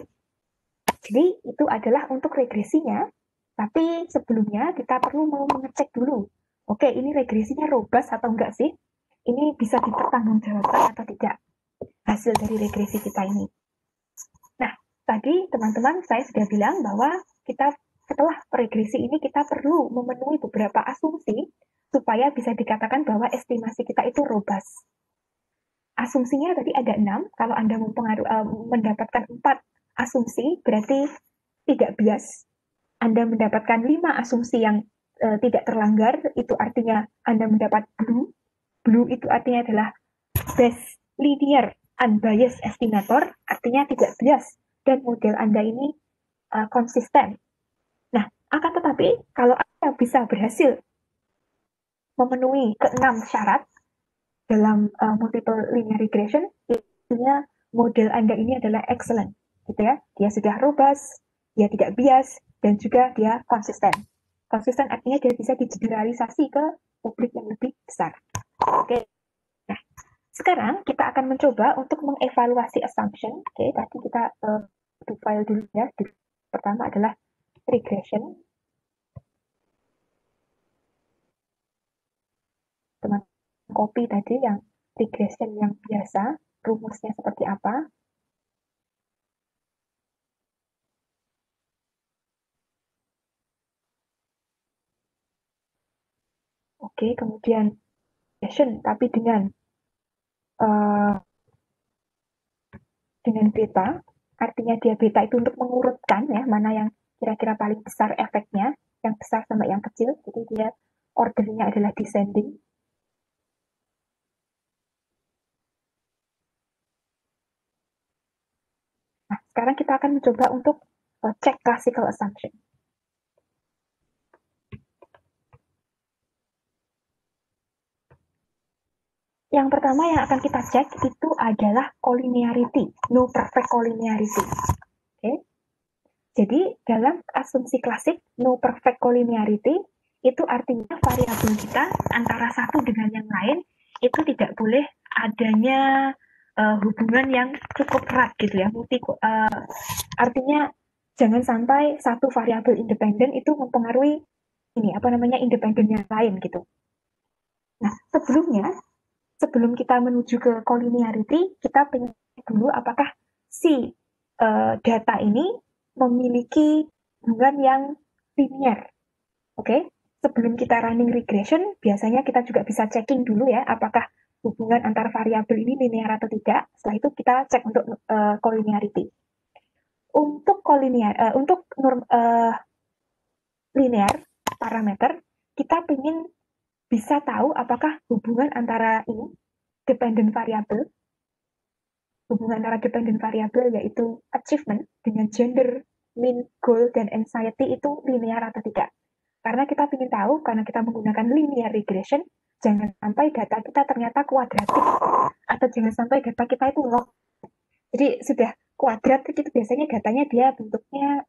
Jadi itu adalah untuk regresinya, tapi sebelumnya kita perlu mau mengecek dulu. Oke, ini regresinya robust atau enggak sih? Ini bisa dipertanggungjawabkan atau tidak hasil dari regresi kita ini. Nah, tadi teman-teman saya sudah bilang bahwa kita setelah regresi ini kita perlu memenuhi beberapa asumsi supaya bisa dikatakan bahwa estimasi kita itu robust. Asumsinya tadi ada 6, kalau Anda mendapatkan 4 asumsi berarti tidak bias. Anda mendapatkan 5 asumsi yang tidak terlanggar, itu artinya Anda mendapat blue. Blue itu artinya adalah best linear unbiased estimator, artinya tidak bias dan model Anda ini konsisten. Nah, akan tetapi kalau Anda bisa berhasil memenuhi ke-6 syarat dalam multiple linear regression, artinya model Anda ini adalah excellent, gitu ya. Dia sudah robust, dia tidak bias, dan juga dia konsisten. Konsisten artinya dia bisa digeneralisasi ke publik yang lebih besar. Oke. Nah, sekarang kita akan mencoba untuk mengevaluasi assumption. Oke, tadi kita file dulu ya. Pertama adalah regression. Teman copy tadi yang regression yang biasa, rumusnya seperti apa. Oke, kemudian regression tapi dengan beta, artinya dia beta itu untuk mengurutkan ya mana yang kira-kira paling besar efeknya, yang besar sama yang kecil, jadi dia ordernya adalah descending. Nah, sekarang kita akan mencoba untuk cek classical assumption. Yang pertama yang akan kita cek itu adalah collinearity, no perfect collinearity. Oke. Jadi dalam asumsi klasik no perfect collinearity itu artinya variabel kita antara satu dengan yang lain itu tidak boleh adanya hubungan yang cukup erat gitu ya. Artinya jangan sampai satu variabel independen itu mempengaruhi independen yang lain gitu. Nah, sebelum kita menuju ke collinearity, kita pengen dulu apakah si data ini memiliki hubungan yang linear. Oke, sebelum kita running regression, biasanya kita juga bisa checking dulu ya, apakah hubungan antar variabel ini linear atau tidak. Setelah itu kita cek untuk collinearity. Untuk linear parameter, kita ingin bisa tahu apakah hubungan antara ini dependent variable yaitu achievement dengan gender, mean, goal, dan anxiety itu linear atau tidak. Karena kita ingin tahu, karena kita menggunakan linear regression, jangan sampai data kita ternyata kuadratik, atau jangan sampai data kita itu log. Jadi sudah kuadrat itu biasanya datanya dia bentuknya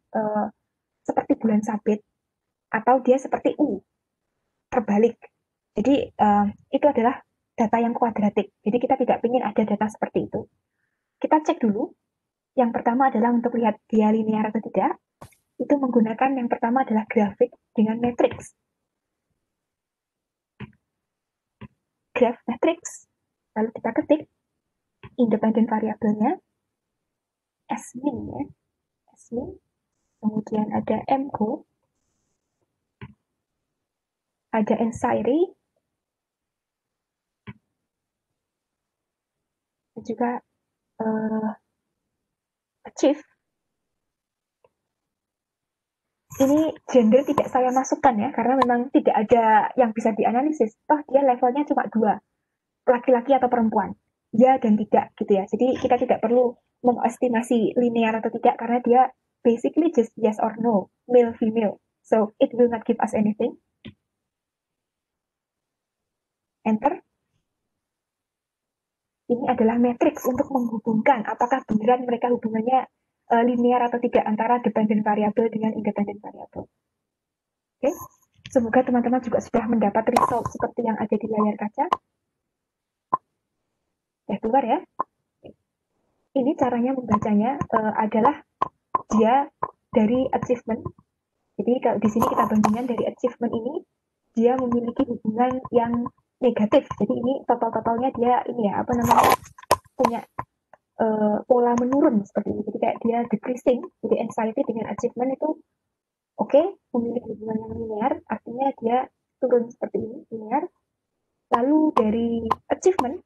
seperti bulan sabit, atau dia seperti U, terbalik. Jadi itu adalah data yang kuadratik. Jadi kita tidak ingin ada data seperti itu. Kita cek dulu. Yang pertama adalah untuk lihat dia linear atau tidak. Itu menggunakan yang pertama adalah grafik dengan matrix. Graph matrix. Lalu kita ketik independent variabelnya S-min ya. S-min. Kemudian ada M-goal. Ada anxiety. Dan juga achieve. Ini gender tidak saya masukkan ya, karena memang tidak ada yang bisa dianalisis. Dia levelnya cuma 2, laki-laki atau perempuan, ya dan tidak gitu ya. Jadi kita tidak perlu mengestimasi linear atau tidak, karena dia basically just yes or no, male female. So it will not give us anything. Enter. Ini adalah matrix untuk menghubungkan apakah beneran mereka hubungannya linear atau tidak antara dependent variable dengan independent variable. Oke, semoga teman-teman juga sudah mendapat result seperti yang ada di layar kaca. Ya, keluar ya. Ini caranya membacanya adalah dia dari achievement. Jadi kalau di sini kita bandingkan dari achievement ini, dia memiliki hubungan yang negatif. Jadi ini total-totalnya dia punya pola menurun seperti ini. Jadi kayak dia decreasing. Jadi anxiety dengan achievement itu memiliki hubungan yang linear, artinya dia turun seperti ini, linear. Lalu dari achievement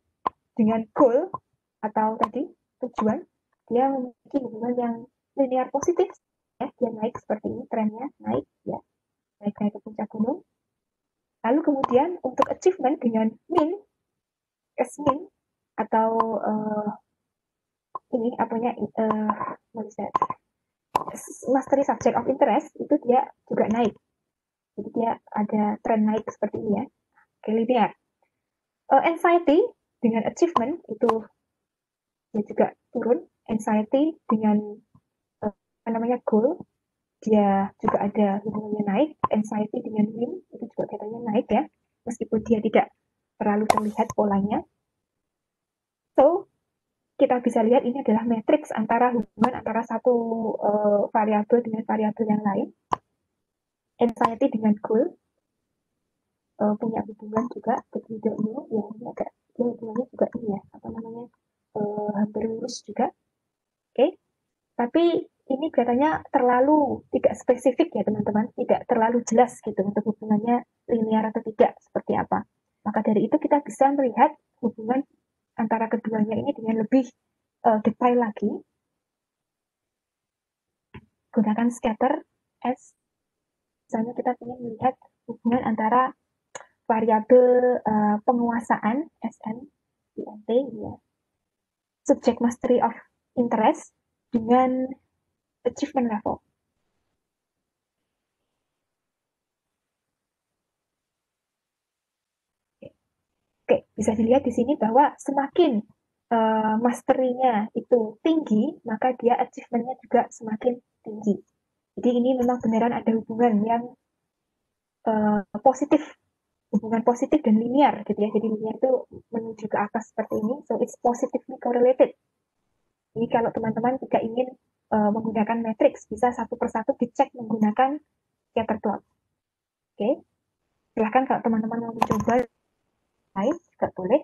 dengan goal atau tadi tujuan, dia memiliki hubungan yang linear positif. Ya, dia naik seperti ini, trennya naik ya, naik ke puncak gunung. Lalu kemudian untuk achievement dengan mean, S-min atau mastery subject of interest, itu dia juga naik. Jadi dia ada tren naik seperti ini ya, linear. Anxiety dengan achievement itu dia juga turun. Anxiety dengan goal, dia juga ada hubungannya naik. Anxiety dengan mean itu juga katanya naik ya, meskipun dia tidak terlalu terlihat polanya. So kita bisa lihat ini adalah matriks antara hubungan antara satu variabel dengan variabel yang lain. Anxiety dengan goal punya hubungan juga, tidak ya, ini agak dia hubungannya juga ini ya, hampir lurus juga. Oke. Tapi ini katanya terlalu tidak spesifik ya teman-teman, tidak terlalu jelas gitu untuk hubungannya linear atau tidak seperti apa. Maka dari itu kita bisa melihat hubungan antara keduanya ini dengan lebih detail lagi. Gunakan scatter S. Misalnya kita ingin melihat hubungan antara variabel penguasaan SN, INT, ya, subject mastery of interest dengan achievement level. Oke, bisa dilihat di sini bahwa semakin mastery-nya itu tinggi, maka dia achievement-nya juga semakin tinggi. Jadi ini memang beneran ada hubungan yang positif hubungan positif dan linear gitu ya. Jadi linear itu menuju ke atas seperti ini, so it's positively correlated. Jadi kalau teman-teman tidak ingin menggunakan matriks, bisa satu persatu dicek menggunakan scatter plot. Oke, silahkan kalau teman-teman mau mencoba lain juga boleh.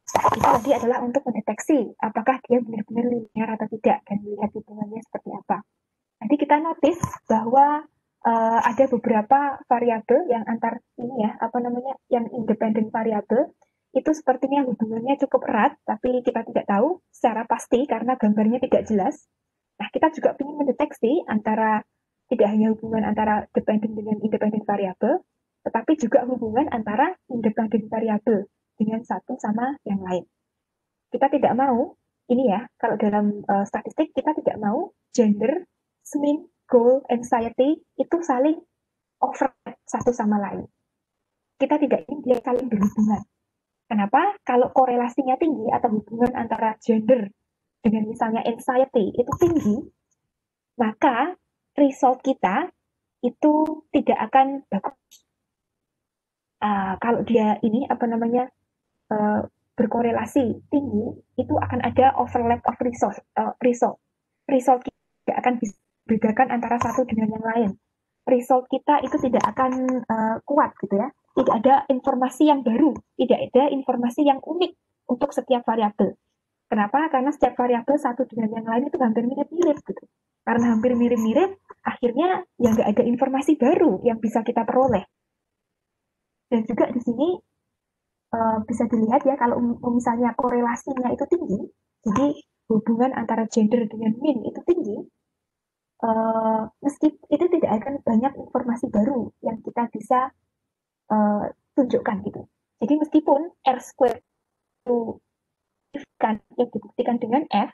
Itu tadi adalah untuk mendeteksi apakah dia benar-benar linear atau tidak dan melihat hubungannya seperti apa. Nanti kita notice bahwa ada beberapa variabel yang antar ini ya, yang independent variabel itu sepertinya hubungannya cukup erat, tapi kita tidak tahu secara pasti karena gambarnya tidak jelas. Nah, kita juga ingin mendeteksi tidak hanya hubungan antara dependent dengan independent variabel, tetapi juga hubungan antara independent variabel dengan satu sama yang lain. Kita tidak mau, ini ya, kalau dalam statistik kita tidak mau gender, mean, goal, anxiety itu saling overlap satu sama lain. Kita tidak ingin dia saling berhubungan. Kenapa? Kalau korelasinya tinggi atau hubungan antara gender dengan misalnya anxiety itu tinggi, maka result kita itu tidak akan bagus. Kalau dia ini berkorelasi tinggi, itu akan ada overlap of result. Result tidak akan bisa bedakan antara satu dengan yang lain. Result kita itu tidak akan kuat gitu ya. Tidak ada informasi yang baru, tidak ada informasi yang unik untuk setiap variabel. Kenapa? Karena setiap variabel satu dengan yang lain itu hampir mirip-mirip gitu. Karena hampir mirip-mirip, akhirnya ya nggak ada informasi baru yang bisa kita peroleh. Dan juga di sini bisa dilihat ya kalau misalnya korelasinya itu tinggi, jadi hubungan antara gender dengan mean itu tinggi, meski itu tidak akan banyak informasi baru yang kita bisa tunjukkan gitu. Jadi meskipun R squared itu yang dibuktikan dengan F,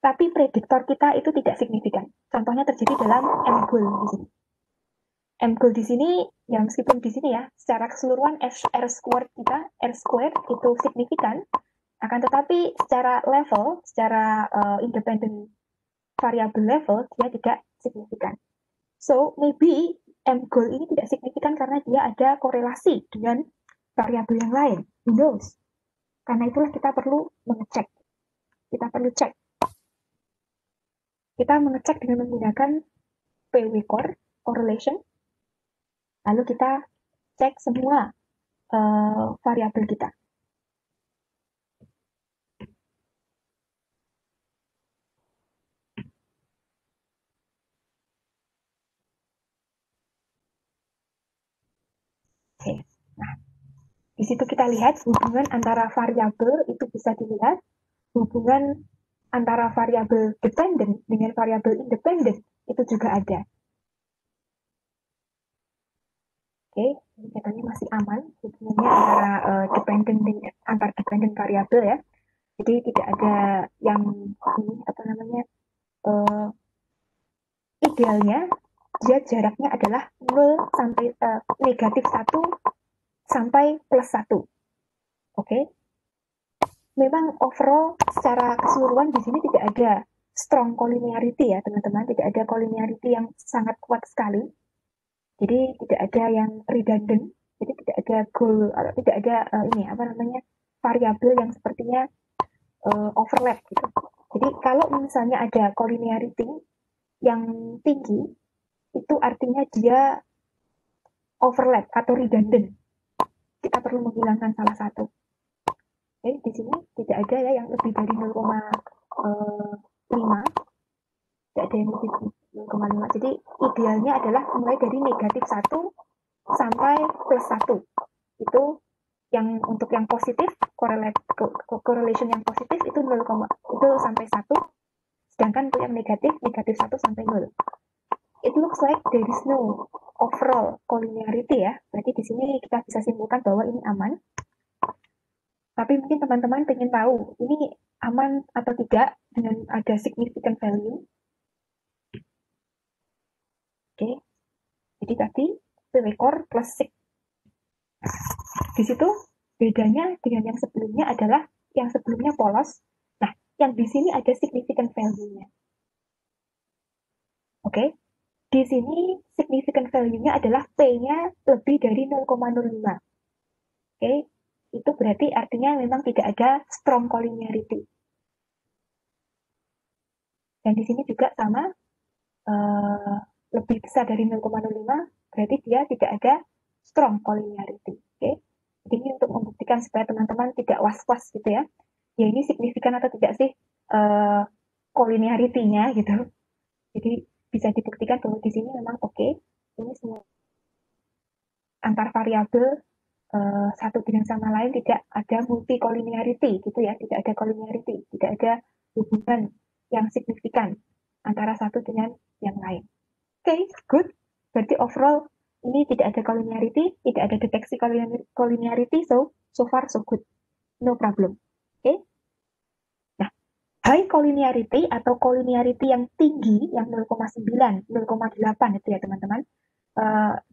tapi prediktor kita itu tidak signifikan. Contohnya terjadi dalam M goal di sini. M goal di sini, ya meskipun di sini ya, secara keseluruhan R squared itu signifikan, akan tetapi secara level, secara independent variable level, dia tidak signifikan. So, maybe M goal ini tidak signifikan karena dia ada korelasi dengan variabel yang lain. Who knows? Karena itulah kita perlu mengecek. Kita perlu cek. Kita mengecek dengan menggunakan PW correlation. Lalu kita cek semua variabel kita. Oke. Nah, di situ kita lihat hubungan antara variabel itu bisa dilihat, hubungan antara variabel dependent dengan variabel independent itu juga ada. Oke, ini katanya masih aman hubungannya antara antar dependent variabel ya. Jadi tidak ada yang ini idealnya dia jaraknya adalah 0 sampai negatif 1 sampai plus 1. Oke. Memang overall secara keseluruhan di sini tidak ada strong collinearity ya, teman-teman. Tidak ada collinearity yang sangat kuat sekali. Jadi tidak ada yang redundant. Jadi tidak ada goal atau tidak ada variabel yang sepertinya overlap gitu. Jadi kalau misalnya ada collinearity yang tinggi, itu artinya dia overlap atau redundant. Kita perlu menghilangkan salah satu. Oke, di sini tidak ada ya yang lebih dari 0,5. Tidak ada yang lebih dari 0,5. Jadi idealnya adalah mulai dari negatif 1 sampai plus 1. Itu yang untuk yang positif, correlation yang positif itu 0, itu sampai 1. Sedangkan untuk yang negatif 1 sampai 0. It looks like there is no overall collinearity ya. Berarti di sini kita bisa simpulkan bahwa ini aman. Tapi mungkin teman-teman ingin tahu ini aman atau tidak dengan ada significant value. Oke. Jadi tadi PW core plus 6. Di situ bedanya dengan yang sebelumnya adalah yang sebelumnya polos. Nah, yang di sini ada significant value-nya. Oke. Di sini significant value-nya adalah P-nya lebih dari 0,05. Oke, itu berarti artinya memang tidak ada strong collinearity. Dan di sini juga sama, lebih besar dari 0,05 berarti dia tidak ada strong collinearity. Oke, jadi ini untuk membuktikan supaya teman-teman tidak was-was gitu ya. Ya ini signifikan atau tidak sih collinearity-nya gitu. Jadi bisa dibuktikan bahwa di sini memang oke. Ini semua antar variabel satu dengan sama lain tidak ada multi collinearity gitu ya, tidak ada collinearity, tidak ada hubungan yang signifikan antara satu dengan yang lain. Oke, good. Berarti overall ini tidak ada collinearity, tidak ada deteksi collinearity, so far so good, no problem. Oke. Nah, high collinearity atau collinearity yang tinggi, yang 0,9, 0,8 itu ya teman-teman,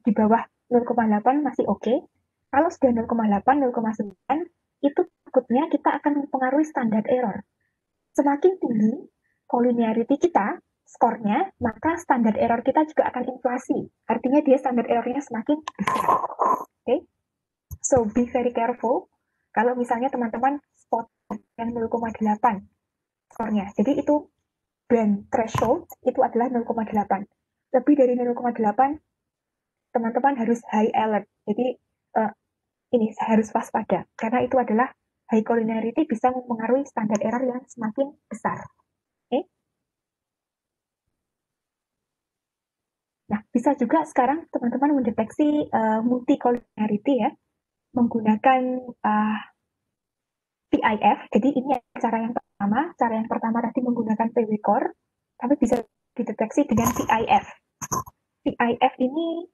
di bawah 0,8 masih oke. Kalau sudah 0,8, 0,9, itu takutnya kita akan mempengaruhi standar error. Semakin tinggi collinearity kita, skornya, maka standar error kita juga akan inflasi. Artinya dia standar errornya semakin besar. Okay? So, be very careful. Kalau misalnya teman-teman spot yang 0,8 skornya. Jadi itu band threshold, itu adalah 0,8. Lebih dari 0,8, teman-teman harus high alert. Jadi, ini harus waspada. Karena itu adalah high collinearity bisa mempengaruhi standar error yang semakin besar. Okay? Nah, bisa juga sekarang teman-teman mendeteksi multi collinearity ya, menggunakan PIF. Jadi ini cara yang pertama. Cara yang pertama tadi menggunakan PW Core, tapi bisa dideteksi dengan PIF. PIF ini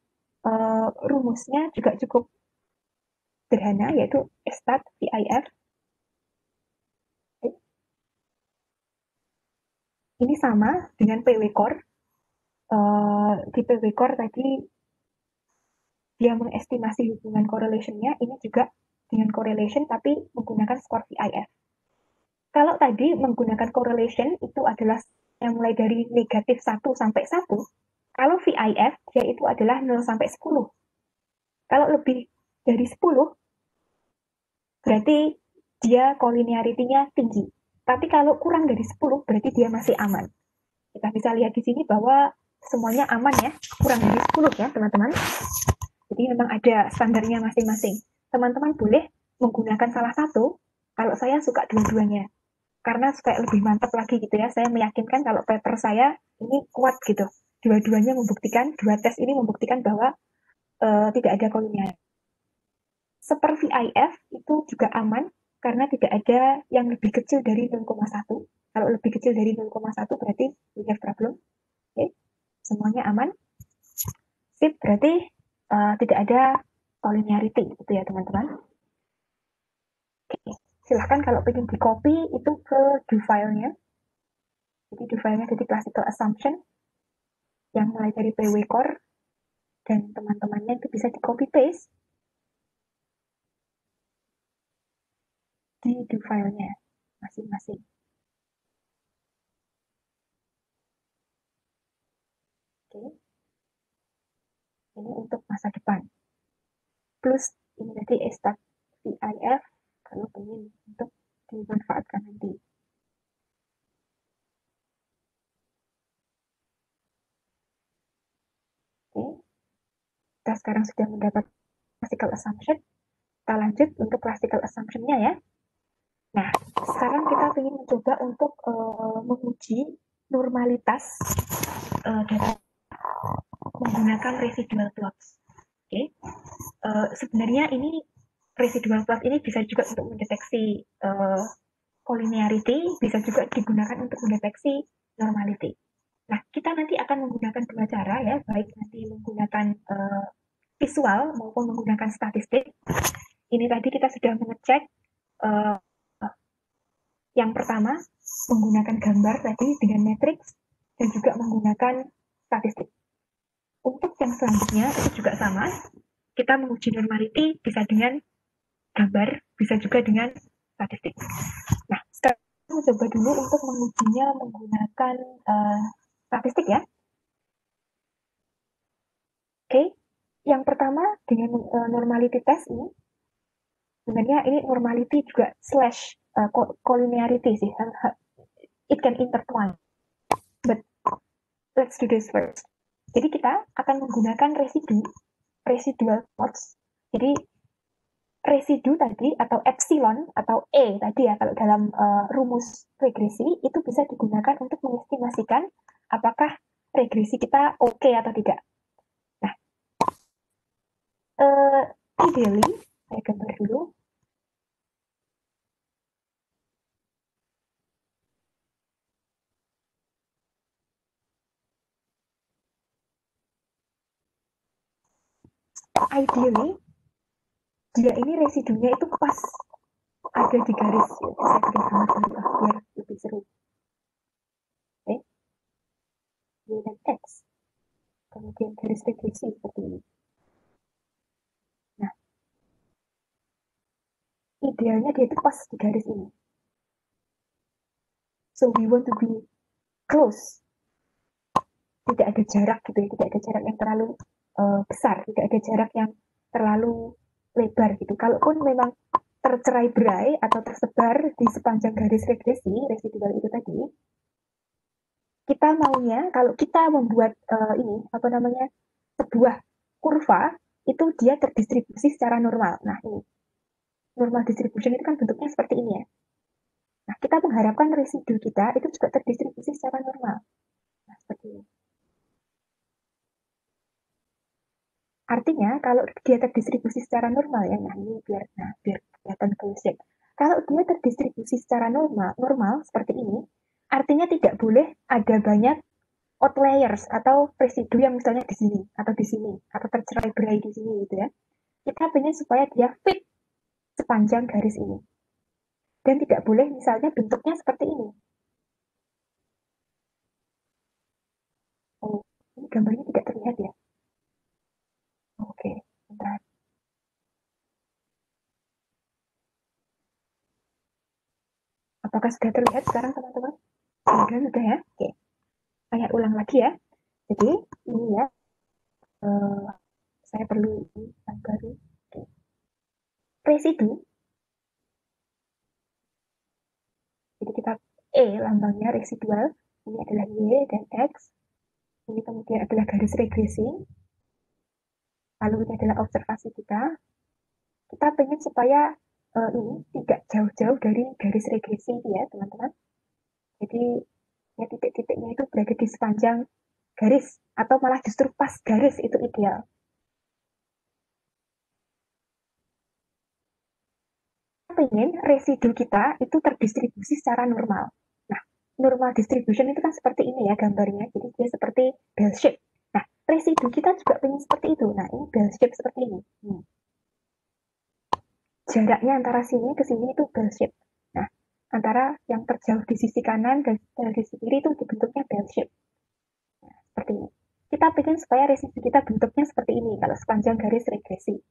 rumusnya juga cukup sederhana, yaitu stat PIF. Ini sama dengan PW Core. Di PW Core tadi dia mengestimasi hubungan correlation-nya, ini juga dengan correlation tapi menggunakan skor VIF. Kalau tadi menggunakan correlation itu adalah yang mulai dari negatif 1 sampai 1. Kalau VIF dia itu adalah 0 sampai 10. Kalau lebih dari 10 berarti dia collinearity-nya tinggi. Tapi kalau kurang dari 10 berarti dia masih aman. Kita bisa lihat di sini bahwa semuanya aman ya, kurang dari 10 ya teman-teman. Jadi memang ada standarnya masing-masing. Teman-teman boleh menggunakan salah satu, kalau saya suka dua-duanya. Karena supaya lebih mantap lagi gitu ya, saya meyakinkan kalau paper saya ini kuat gitu. Dua-duanya membuktikan, dua tes ini membuktikan bahwa tidak ada collinearity. Super VIF itu juga aman, karena tidak ada yang lebih kecil dari 0,1. Kalau lebih kecil dari 0,1 berarti we have problem. Oke, semuanya aman. Sip, berarti tidak ada collinearity gitu ya teman-teman. Oke, silahkan kalau ingin di copy itu ke do file-nya. Jadi do file-nya jadi classical assumption yang mulai dari PW Core dan teman-temannya itu bisa di copy paste di do file-nya masing-masing. Oke. Ini untuk masa depan. Plus ini tadi stat VIF kalau ingin untuk dimanfaatkan nanti. Oke. Kita sekarang sudah mendapat classical assumption. Kita lanjut untuk classical assumption-nya ya. Nah, sekarang kita ingin mencoba untuk menguji normalitas data menggunakan residual plots. Oke. Sebenarnya ini residual plot ini bisa juga untuk mendeteksi collinearity, bisa juga digunakan untuk mendeteksi normality. Nah, kita nanti akan menggunakan dua cara ya, baik nanti menggunakan visual maupun menggunakan statistik. Ini tadi kita sudah mengecek yang pertama menggunakan gambar tadi dengan matrix dan juga menggunakan statistik. Untuk yang selanjutnya itu juga sama. Kita menguji normality bisa dengan gambar, bisa juga dengan statistik. Nah, sekarang kita coba dulu untuk mengujinya menggunakan statistik ya. Oke, yang pertama dengan normality test ini, sebenarnya ini normality juga slash collinearity sih. It can intertwine. But let's do this first. Jadi kita akan menggunakan residual plots. Jadi residu tadi atau epsilon atau E tadi ya kalau dalam rumus regresi itu bisa digunakan untuk mengestimasikan apakah regresi kita oke atau tidak. Nah, ideally saya gambar dulu. Ideally dia ini residunya itu pas ada di garis. Saya bikin gambar dulu biar lebih seru. Oke, Y dan X. Kemudian garis regresi seperti ini. Nah, idealnya dia itu pas di garis ini. So we want to be close. Tidak ada jarak gitu ya, tidak ada jarak yang terlalu besar, tidak ada jarak yang terlalu lebar gitu. Kalaupun memang tercerai-berai atau tersebar di sepanjang garis regresi residual itu tadi, kita maunya kalau kita membuat sebuah kurva itu dia terdistribusi secara normal. Nah ini normal distribution itu kan bentuknya seperti ini ya. Nah kita mengharapkan residu kita itu juga terdistribusi secara normal. Nah seperti ini. Artinya kalau dia terdistribusi secara normal ya, nah ini biar kelihatan close. Kalau dia terdistribusi secara normal seperti ini, artinya tidak boleh ada banyak outliers atau residu yang misalnya di sini atau tercerai-berai di sini gitu ya. Kita ingin supaya dia fit sepanjang garis ini. Dan tidak boleh misalnya bentuknya seperti ini. Oh, ini gambarnya tidak terlihat ya. Oke, bentar. Apakah sudah terlihat sekarang teman-teman? Sudah ya? Oke. Saya ulang lagi ya. Jadi ini ya, saya perlu yang baru. Oke. Residu. Jadi kita lambangnya residual. Ini adalah Y dan X. Ini kemudian adalah garis regresi. Lalu ini adalah observasi kita. Kita pengen supaya ini tidak jauh-jauh dari garis regresi ya teman-teman. Jadi ya titik-titiknya itu berada di sepanjang garis atau malah justru pas garis itu ideal. Kita pengen residu kita itu terdistribusi secara normal. Nah, normal distribution itu kan seperti ini ya gambarnya. Jadi dia seperti bell shape. Nah, residu kita juga pengen seperti itu. Nah, ini bell shape seperti ini. Jaraknya antara sini ke sini itu bell shape. Nah, antara yang terjauh di sisi kanan dan di sisi kiri itu bentuknya bell shape. Nah, seperti ini. Kita pengen supaya residu kita bentuknya seperti ini kalau sepanjang garis regresi.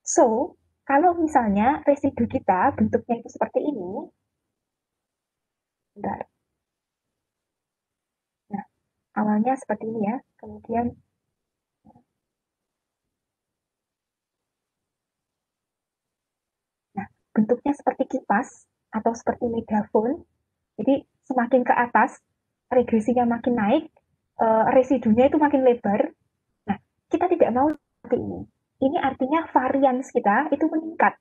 So, kalau misalnya residu kita bentuknya itu seperti ini, bentar. Nah, awalnya seperti ini ya, kemudian bentuknya seperti kipas atau seperti megafon. Jadi semakin ke atas, regresinya makin naik, residunya itu makin lebar. Nah, kita tidak mau seperti ini. Ini artinya varians kita itu meningkat.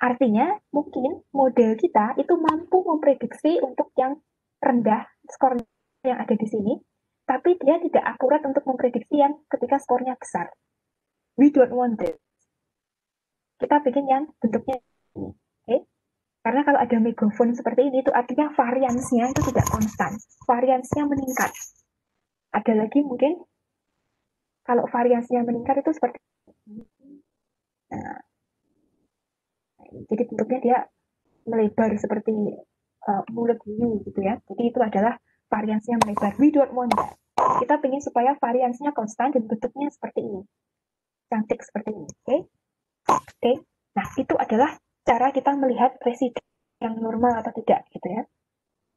Artinya mungkin model kita itu mampu memprediksi untuk yang rendah skor yang ada di sini, tapi dia tidak akurat untuk memprediksi yang ketika skornya besar. We don't want it. Kita bikin yang bentuknya ini. Okay? Karena kalau ada megafon seperti ini, itu artinya variansnya itu tidak konstan. Variansnya meningkat. Ada lagi mungkin, kalau variansnya meningkat itu seperti ini. Nah, jadi bentuknya dia melebar seperti mulut hiu gitu ya. Jadi itu adalah variansnya melebar. We don't want that. Kita ingin supaya variansnya konstan dan bentuknya seperti ini. Cantik seperti ini. Oke? Okay? Nah, itu adalah cara kita melihat residu yang normal atau tidak gitu ya.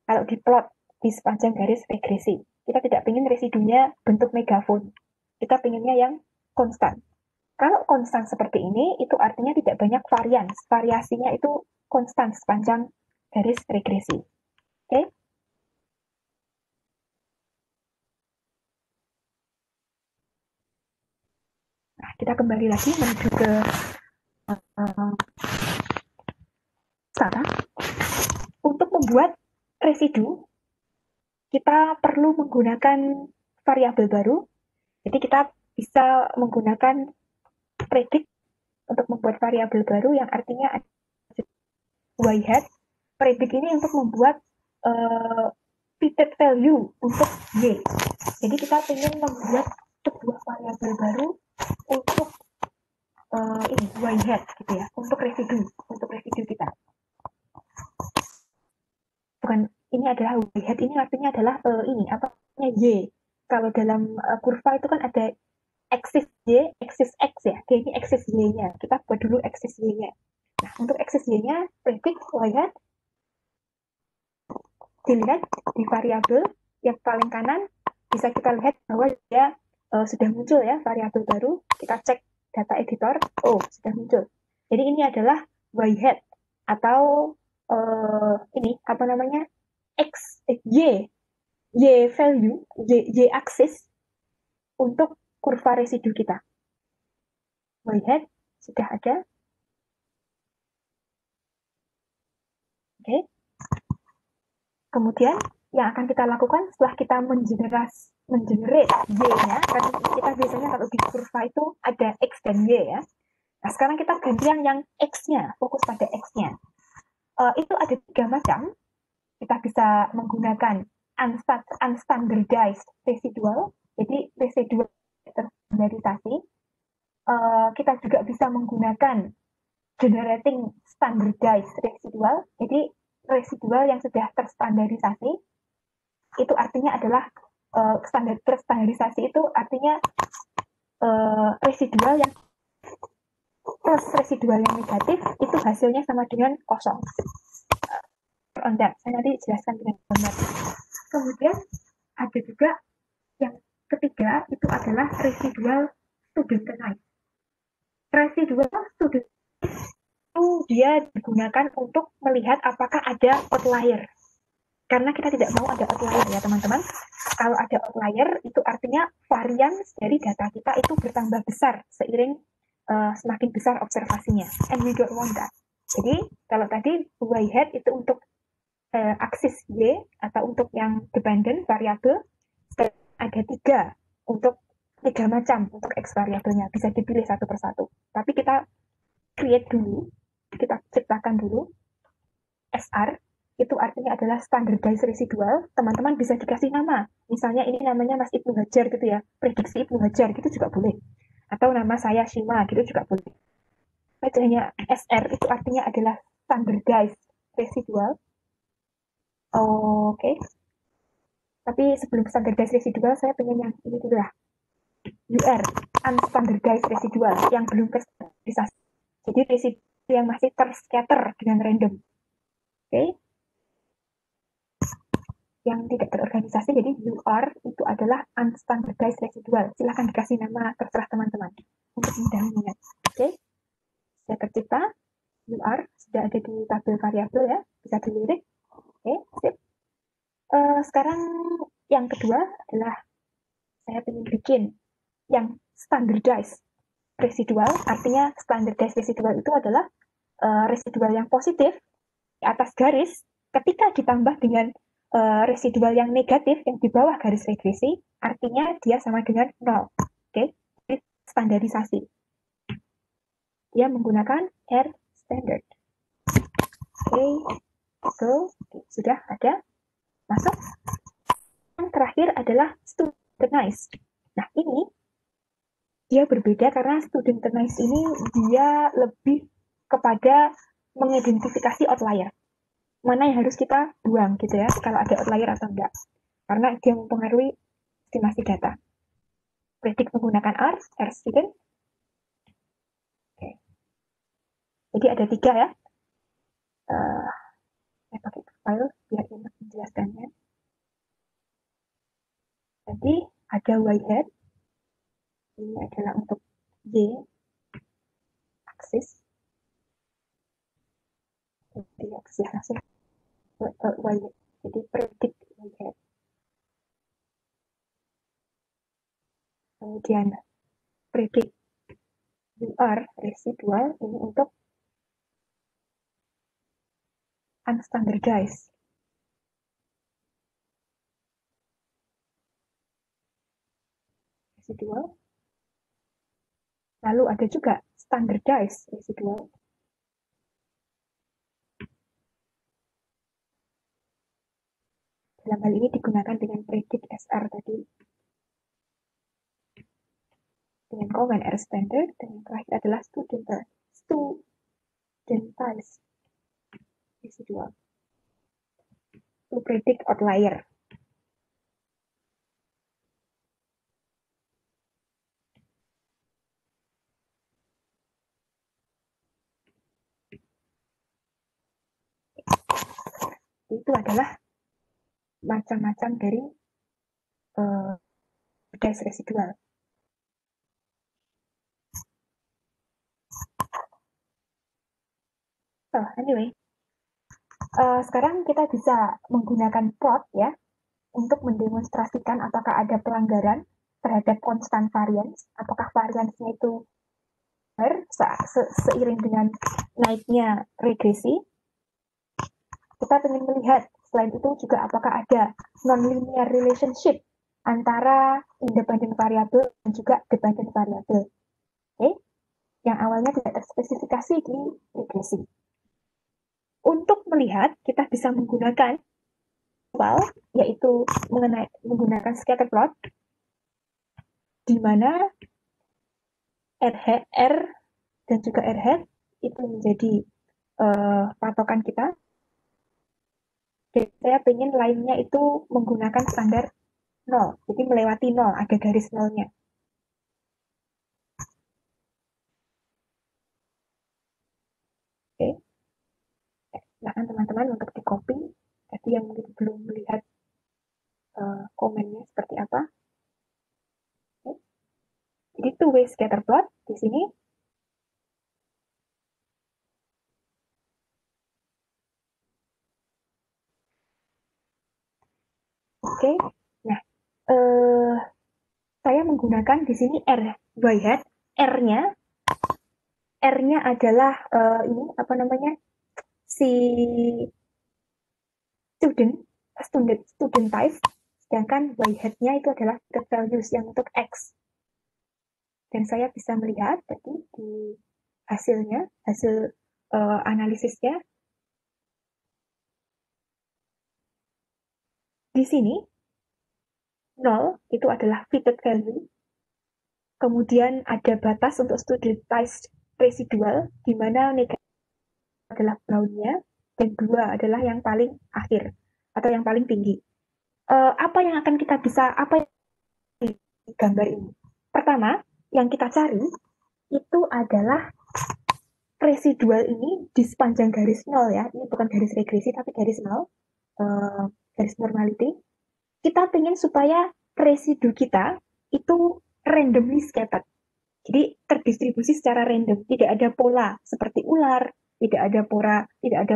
Kalau diplot di sepanjang garis regresi, kita tidak ingin residunya bentuk megafon. Kita pengennya yang konstan. Kalau konstan seperti ini, itu artinya tidak banyak varian. Variasinya itu konstan sepanjang garis regresi. Oke? Nah, kita kembali lagi menuju ke stata. Untuk membuat residu, kita perlu menggunakan variabel baru. Jadi kita bisa menggunakan predict untuk membuat variabel baru yang artinya y hat. Predict ini untuk membuat fitted value untuk y. Jadi kita ingin membuat sebuah variabel baru untuk ini y hat gitu ya, untuk residu kita. Bukan, ini adalah y hat, ini artinya adalah ini apa namanya y. Kalau dalam kurva itu kan ada aksis y, aksis x ya. Oke, ini aksis y-nya. Kita buat dulu aksis y-nya. Nah, untuk aksis y-nya predict y hat dilihat di variabel yang paling kanan, bisa kita lihat bahwa dia sudah muncul ya variabel baru. Kita cek data editor, oh sudah muncul. Jadi ini adalah y hat atau ini apa namanya y value, y aksis untuk kurva residu kita. Y hat sudah ada. Oke. Kemudian yang akan kita lakukan setelah kita mengenerate y-nya, kan kita biasanya kalau di kurva itu ada x dan y ya. Nah, sekarang kita ganti yang x-nya, fokus pada x-nya. Itu ada 3 macam. Kita bisa menggunakan unstandardized residual, jadi residual terstandarisasi. Kita juga bisa menggunakan generating standardized residual, jadi residual yang sudah terstandarisasi. Itu artinya adalah terstandarisasi itu artinya residual yang plus residual yang negatif itu hasilnya sama dengan kosong. Saya nanti jelaskan dengan gambar. Kemudian ada juga yang ketiga, itu adalah residual studentized. Residual studentized itu dia digunakan untuk melihat apakah ada outlier. Karena kita tidak mau ada outlier ya teman-teman. Kalau ada outlier itu artinya varian dari data kita itu bertambah besar seiring semakin besar observasinya. And we don't want that. Jadi kalau tadi y hat itu untuk aksis y atau untuk yang dependent variabel, ada 3 untuk 3 macam untuk x variabelnya, bisa dipilih satu persatu. Tapi kita create dulu, kita ciptakan dulu SR, itu artinya adalah standardized residual. Teman-teman bisa dikasih nama, misalnya ini namanya Mas Ibnu Hajar gitu ya, prediksi Ibnu Hajar gitu juga boleh, atau nama saya Shima gitu juga boleh. Bacanya SR itu artinya adalah standardized residual. Oke. Tapi sebelum standardized residual, saya pengen yang ini dulu lah. UR, unstandardized residual, yang belum terstandarisasi. Jadi residu yang masih terscatter dengan random. Oke. Yang tidak terorganisasi, jadi UR itu adalah unstandardized residual. Silahkan dikasih nama, terserah teman-teman. Untuk mudah mengingat. Oke. Sudah tercipta. UR sudah ada di tabel variabel ya. Bisa dilirik. Oke, sip. Sekarang yang kedua adalah saya ingin bikin yang standardized residual. Artinya standardized residual itu adalah residual yang positif di atas garis ketika ditambah dengan residual yang negatif yang di bawah garis regresi, artinya dia sama dengan 0. Oke, jadi standarisasi. Dia menggunakan R standard. Oke, so sudah ada. Masuk. Yang terakhir adalah studentized. Nah, ini dia berbeda karena studentized ini dia lebih kepada mengidentifikasi outlier. Mana yang harus kita buang gitu ya, kalau ada outlier atau enggak. Karena dia mempengaruhi estimasi data. Predict menggunakan R student. Oke. Jadi ada 3 ya. Saya pakai file biar enak menjelaskannya. Jadi ada y hat, Ini adalah untuk Y aksis. Jadi aksis langsung Y. Jadi predict Y hat. Kemudian predict UR residual ini untuk unstandardized. Residual. Lalu ada juga standardized residual. Dalam hal ini digunakan dengan predict SR tadi. Dengan comment R standard, dan yang terakhir adalah studentized residual. To predict outlier. Itu adalah macam-macam dari bias residual. So, anyway, sekarang kita bisa menggunakan plot ya untuk mendemonstrasikan apakah ada pelanggaran terhadap constant variance, apakah variance-nya itu seiring dengan naiknya regresi. Kita ingin melihat selain itu juga apakah ada non-linear relationship antara independent variable dan juga dependent variable. Oke, yang awalnya tidak terspesifikasi di regresi. Untuk melihat, kita bisa menggunakan yaitu menggunakan scatter plot, di mana R dan juga R hat itu menjadi patokan kita. Jadi saya ingin lainnya itu menggunakan standar 0, jadi melewati 0, ada garis 0-nya. Oke, silakan teman-teman untuk di copy. Tadi yang mungkin belum melihat komennya seperti apa. Oke. Jadi two-way scatter plot di sini. Oke, nah saya menggunakan di sini Y hat. R-nya adalah ini apa namanya, si student type, sedangkan Y hat-nya itu adalah values yang untuk X. Dan saya bisa melihat tadi di hasilnya, hasil analisisnya. Di sini 0 itu adalah fitted value. Kemudian ada batas untuk studentized residual, di mana negatif adalah brown-nya, dan 2 adalah yang paling akhir, atau yang paling tinggi. Apa yang akan kita bisa, apa yang di gambar ini? Pertama, yang kita cari, itu adalah residual ini di sepanjang garis 0 ya, ini bukan garis regresi, tapi garis 0, garis normality. Kita ingin supaya residu kita itu randomly scattered. Jadi terdistribusi secara random, tidak ada pola seperti ular, tidak ada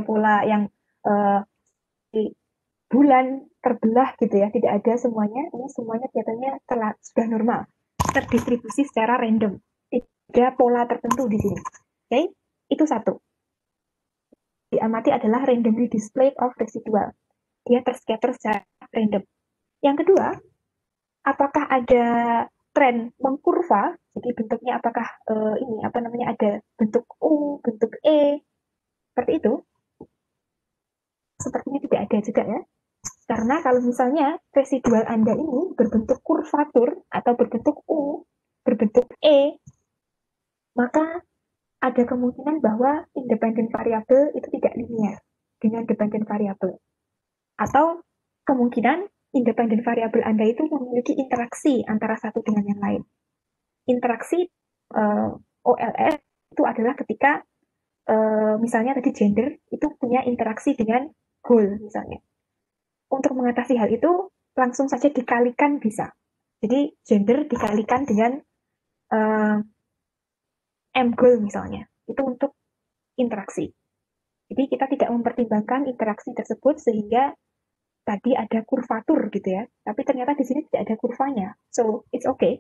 pola yang bulan terbelah gitu ya, tidak ada semuanya. Ini semuanya kelihatannya sudah normal, terdistribusi secara random, tidak ada pola tertentu di sini. Oke, itu satu. Diamati adalah randomly displayed of residual. Dia terscatter secara random. Yang kedua, apakah ada tren mengkurva, jadi bentuknya apakah ini apa namanya, ada bentuk U, bentuk E, seperti itu? Sepertinya tidak ada juga ya. Karena kalau misalnya residual Anda ini berbentuk kurvatur atau berbentuk U, berbentuk E, maka ada kemungkinan bahwa independent variable itu tidak linear dengan dependent variable. Atau kemungkinan independent variable Anda itu memiliki interaksi antara satu dengan yang lain. Interaksi OLS itu adalah ketika misalnya tadi gender itu punya interaksi dengan goal misalnya. Untuk mengatasi hal itu langsung saja dikalikan bisa. Jadi gender dikalikan dengan M goal misalnya, itu untuk interaksi. Jadi kita tidak mempertimbangkan interaksi tersebut sehingga tadi ada kurvatur gitu ya, tapi ternyata di sini tidak ada kurvanya, so it's okay.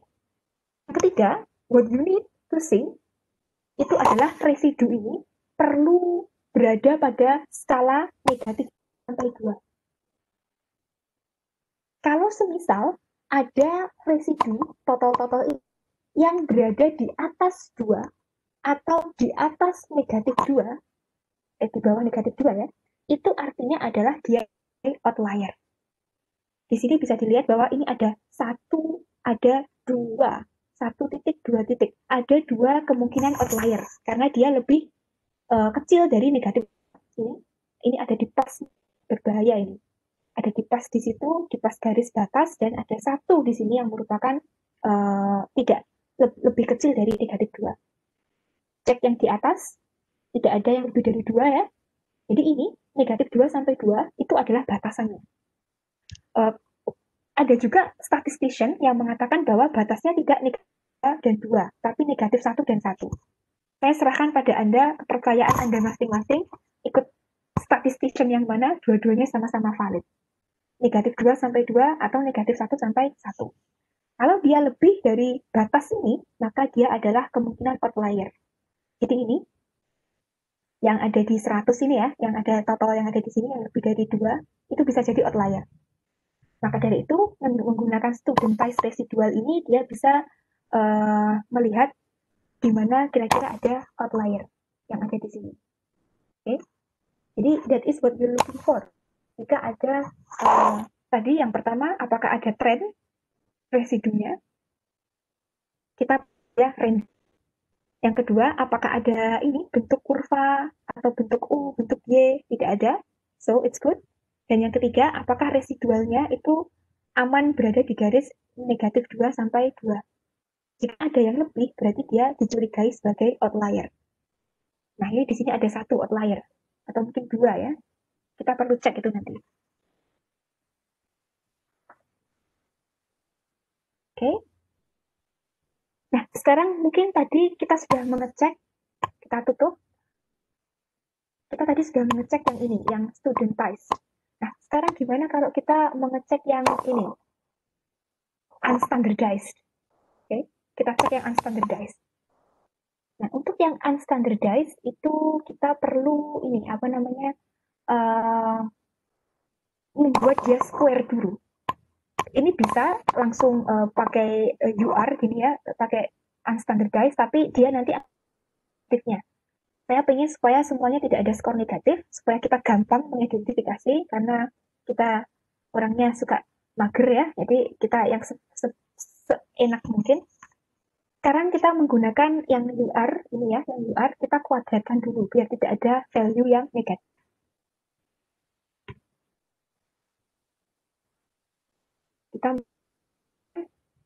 Yang ketiga, what you need to see itu adalah residu ini perlu berada pada skala negatif sampai 2. Kalau semisal ada residu total ini yang berada di atas 2 atau di atas negatif 2, di bawah negatif 2 ya, itu artinya adalah dia outlier. Di sini bisa dilihat bahwa ini ada 1, ada 2, 1 titik, 2 titik. Ada 2 kemungkinan outlier, karena dia lebih kecil dari negatif. Ini ada di pas berbahaya ini. Ada di pas di situ, di pas garis batas, dan ada 1 di sini yang merupakan tidak lebih kecil dari negatif 2. Cek yang di atas, tidak ada yang lebih dari 2 ya. Jadi ini negatif 2 sampai 2 itu adalah batasannya. Ada juga statistician yang mengatakan bahwa batasnya tidak negatif 2 dan 2, tapi negatif 1 dan 1. Saya serahkan pada Anda, kepercayaan Anda masing-masing, ikut statistician yang mana, dua-duanya sama-sama valid. Negatif 2 sampai 2 atau negatif 1 sampai 1. Kalau dia lebih dari batas ini, maka dia adalah kemungkinan outlier. Jadi ini, yang ada di 100 ini ya, yang ada total yang ada di sini yang lebih dari 2, itu bisa jadi outlier. Maka dari itu, menggunakan studentized residual ini, dia bisa melihat di mana kira-kira ada outlier yang ada di sini. Okay? Jadi, that is what you're looking for. Jika ada, tadi yang pertama, apakah ada trend residunya? Kita ya range. Yang kedua, apakah ada ini bentuk kurva atau bentuk U, bentuk Y? Tidak ada. So, it's good. Dan yang ketiga, apakah residualnya itu aman berada di garis negatif 2 sampai 2. Jika ada yang lebih, berarti dia dicurigai sebagai outlier. Nah, ini di sini ada 1 outlier. Atau mungkin 2 ya. Kita perlu cek itu nanti. Oke. Nah, sekarang mungkin tadi kita sudah mengecek. Kita tutup. Kita tadi sudah mengecek yang ini, yang studentized. Nah, sekarang gimana kalau kita mengecek yang ini? Unstandardized. Oke, kita cek yang unstandardized. Nah, untuk yang unstandardized itu kita perlu ini apa namanya? Membuat dia square dulu. Ini bisa langsung pakai UR gini ya, pakai unstandardized, tapi dia nanti aktifnya. Saya pengen supaya semuanya tidak ada skor negatif, supaya kita gampang mengidentifikasi, karena kita orangnya suka mager ya, jadi kita yang seenak mungkin. Sekarang kita menggunakan yang UR ini ya, yang UR kita kuadratkan dulu biar tidak ada value yang negatif. Kita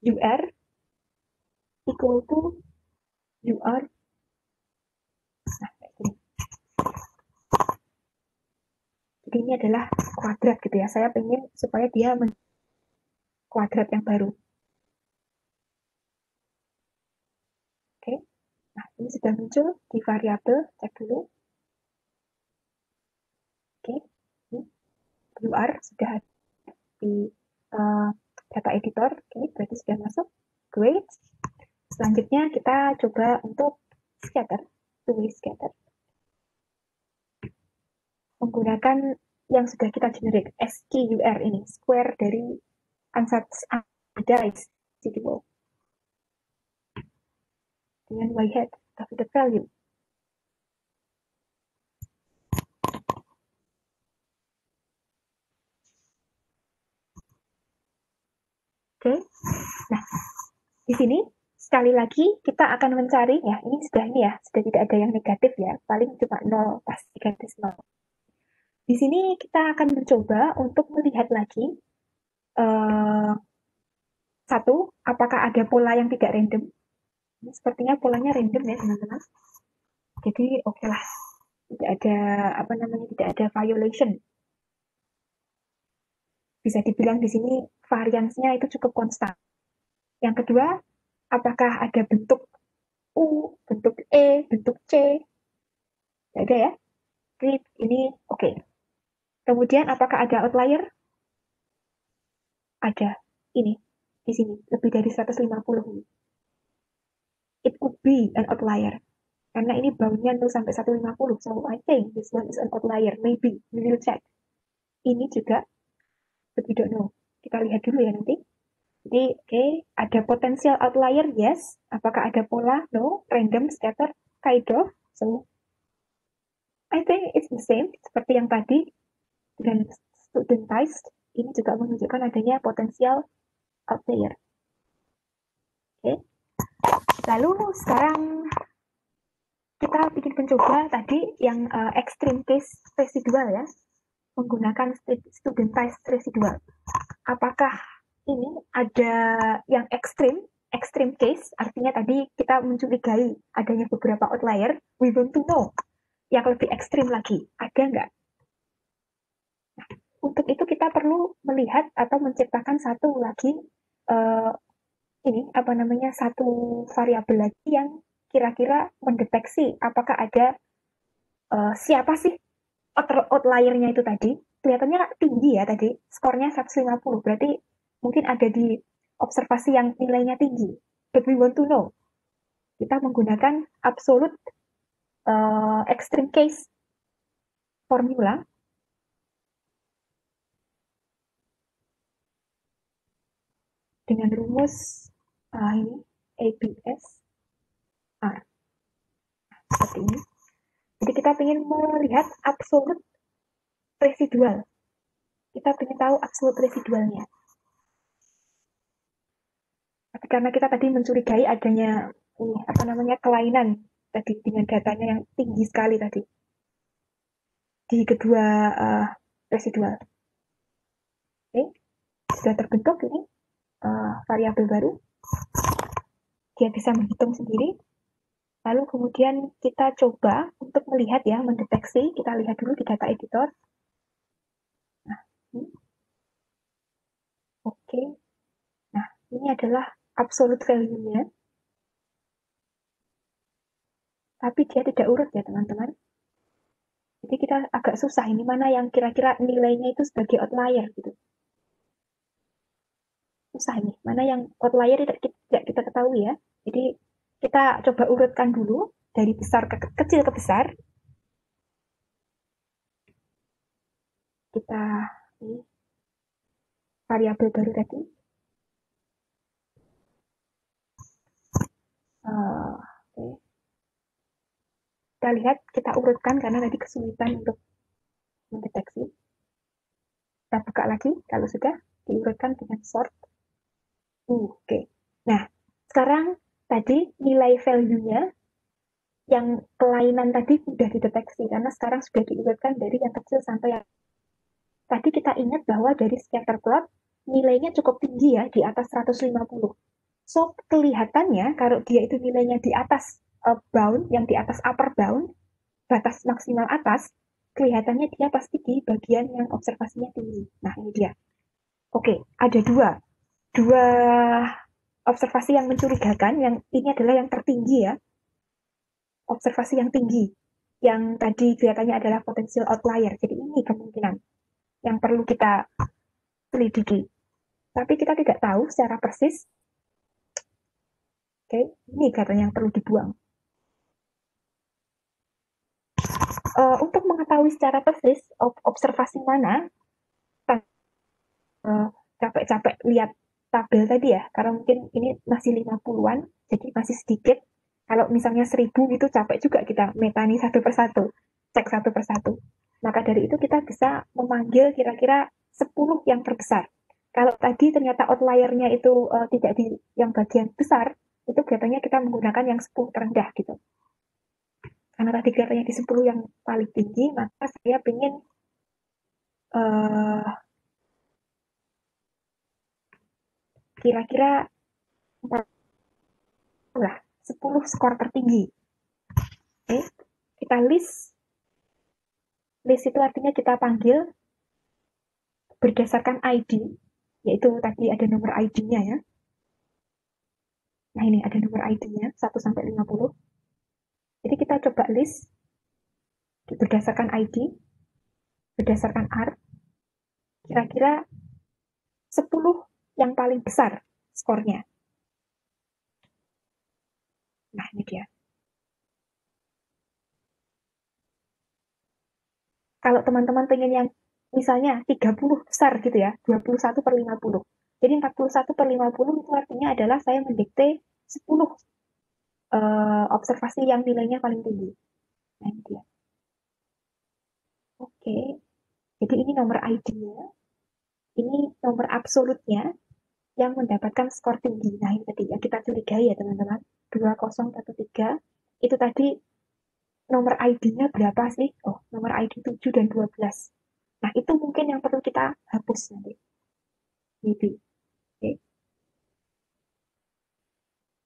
UR equal to UR. Nah, kayak gini. Jadi ini adalah kuadrat gitu ya. Saya pengen supaya dia kuadrat yang baru. Oke. Nah, ini sudah muncul di variabel. Cek dulu. Oke. Ini UR sudah ada di data editor. Oke, berarti sudah masuk. Great. Selanjutnya kita coba untuk scatter. Two-way scatter. Menggunakan yang sudah kita generate, SQR ini, square dari unstandardized residual. Dengan y hat, tapi the value. Oke. Nah, di sini sekali lagi kita akan mencari ya, ini sudah tidak ada yang negatif ya, paling cuma 0 pas garis 0. Di sini kita akan mencoba untuk melihat lagi satu, apakah ada pola yang tidak random. Ini sepertinya polanya random ya teman-teman. Jadi oke lah, tidak ada tidak ada violation. Bisa dibilang di sini variansnya itu cukup konstan. Yang kedua, Apakah ada bentuk U, bentuk E, bentuk C? Tidak ada ya? Ini oke. Kemudian apakah ada outlier? Ada. Ini, di sini, lebih dari 150 ini. It could be an outlier. Karena ini bound-nya 0 sampai 150. So, I think this one is an outlier. Maybe. We will check. Ini juga, but we don't know. Kita lihat dulu ya nanti. Jadi, oke, ada potensial outlier, yes. Apakah ada pola? No. Random, scatter, kind of. So, I think it's the same, seperti yang tadi. Dan studentized, ini juga menunjukkan adanya potensial outlier. Oke. Lalu, sekarang kita bikin pencoba tadi yang extreme case residual ya. Menggunakan studentized residual. Apakah ini ada yang extreme case, artinya tadi kita mencurigai adanya beberapa outlier, we want to know yang lebih ekstrim lagi, ada nggak? Nah, untuk itu kita perlu melihat atau menciptakan satu lagi satu variabel lagi yang kira-kira mendeteksi apakah ada siapa sih outliernya itu tadi. Kelihatannya tinggi ya tadi, skornya 150, berarti mungkin ada di observasi yang nilainya tinggi. But we want to know. Kita menggunakan absolute extreme case formula. Dengan rumus ini, ABS R. Seperti ini. Jadi kita ingin melihat absolute residual. Kita ingin tahu absolute residualnya. Tapi karena kita tadi mencurigai adanya kelainan tadi dengan datanya yang tinggi sekali tadi di kedua residual. Oke, sudah terbentuk ini variabel baru. Dia bisa menghitung sendiri. Lalu kemudian kita coba untuk melihat ya, mendeteksi. Kita lihat dulu di data editor. Nah, ini. Oke. Nah, ini adalah absolute value-nya. Tapi dia tidak urut ya, teman-teman. Jadi kita agak susah ini mana yang kira-kira nilainya itu sebagai outlier gitu. Susah ini, mana yang outlier tidak kita ketahui ya. Jadi kita coba urutkan dulu dari besar ke kecil ke besar. Kita ini variabel baru tadi. Oke. Kita lihat, kita urutkan karena tadi kesulitan untuk mendeteksi. Kita buka lagi kalau sudah diurutkan dengan sort. Oke. Nah, sekarang tadi nilai value-nya yang kelainan tadi sudah dideteksi karena sekarang sudah diurutkan dari yang kecil sampai yang tadi kita ingat bahwa dari scatter plot nilainya cukup tinggi ya, di atas 150. So, kelihatannya kalau dia itu nilainya di atas bound, yang di atas upper bound, batas maksimal atas, kelihatannya dia pasti di bagian yang observasinya tinggi. Nah, ini dia. Oke, ada dua observasi yang mencurigakan, yang ini adalah yang tertinggi ya. Observasi yang tinggi, yang tadi kelihatannya adalah potensial outlier. Jadi ini kemungkinan yang perlu kita selidiki. Tapi kita tidak tahu secara persis. Oke, ini katanya yang perlu dibuang. Untuk mengetahui secara persis observasi mana, capek-capek lihat tabel tadi ya, karena mungkin ini masih 50-an, jadi masih sedikit. Kalau misalnya 1000 itu capek juga kita metani satu persatu, cek satu persatu. Maka dari itu kita bisa memanggil kira-kira 10 yang terbesar. Kalau tadi ternyata outliernya itu tidak di yang bagian besar, itu biasanya kita menggunakan yang 10 terendah gitu. Karena tadi kelihatannya di 10 yang paling tinggi, maka saya ingin kira-kira 10 skor tertinggi. Oke, kita list. List itu artinya kita panggil berdasarkan ID, yaitu tadi ada nomor ID-nya ya. Nah, ini ada nomor ID-nya 1 sampai 50. Jadi kita coba list berdasarkan ID, berdasarkan art, kira-kira 10 yang paling besar skornya. Nah, ini dia. Kalau teman-teman pengen yang misalnya 30 besar gitu ya, 21 per 50. Jadi 41 per 50 itu artinya adalah saya mendikte 10 observasi yang nilainya paling tinggi. Nah, ini dia. Oke, jadi ini nomor ID-nya, ini nomor absolutnya yang mendapatkan skor tinggi. Nah, ini tadi ya kita curigai ya teman-teman. 2013 itu tadi nomor ID-nya berapa sih? Oh, nomor ID 7 dan 12. Nah, itu mungkin yang perlu kita hapus nanti. Maybe. Oke.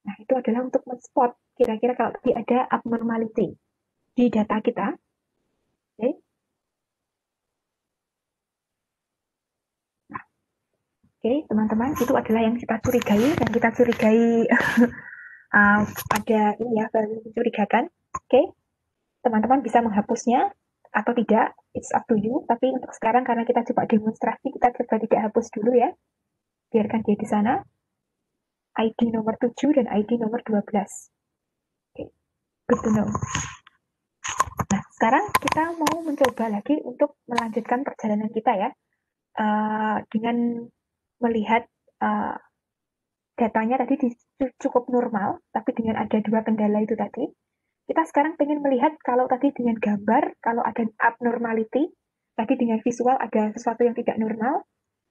Nah, itu adalah untuk men-spot kira-kira kalau tadi ada abnormality di data kita. Oke. Nah, oke, teman-teman, itu adalah yang kita curigai, ada ini ya, value mencurigakan. Oke, teman-teman bisa menghapusnya atau tidak, it's up to you. Tapi untuk sekarang karena kita coba demonstrasi, kita coba tidak hapus dulu ya. Biarkan dia di sana. ID nomor 7 dan ID nomor 12. Oke, good to know. Nah, sekarang kita mau mencoba lagi untuk melanjutkan perjalanan kita ya. Dengan melihat datanya tadi cukup normal, tapi dengan ada 2 kendala itu tadi. Kita sekarang ingin melihat kalau tadi dengan gambar, kalau ada abnormality, tadi dengan visual ada sesuatu yang tidak normal,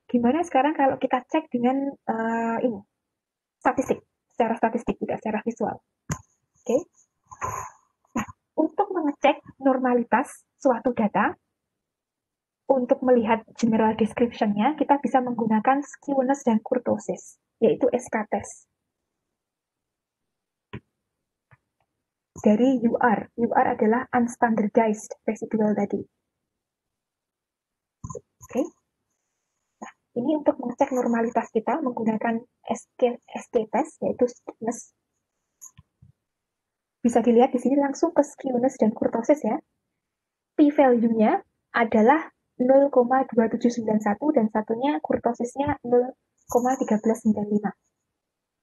gimana sekarang kalau kita cek dengan ini, statistik, secara statistik, tidak secara visual. Oke. Nah, untuk mengecek normalitas suatu data, untuk melihat general description-nya, kita bisa menggunakan skewness dan kurtosis, yaitu SK-test. Dari UR. UR adalah unstandardized residual tadi. Oke. Nah, ini untuk mengecek normalitas kita menggunakan SK-test, yaitu skewness. Bisa dilihat di sini langsung ke skewness dan kurtosis ya. P-value-nya adalah 0,2791 dan satunya kurtosisnya 0,1395.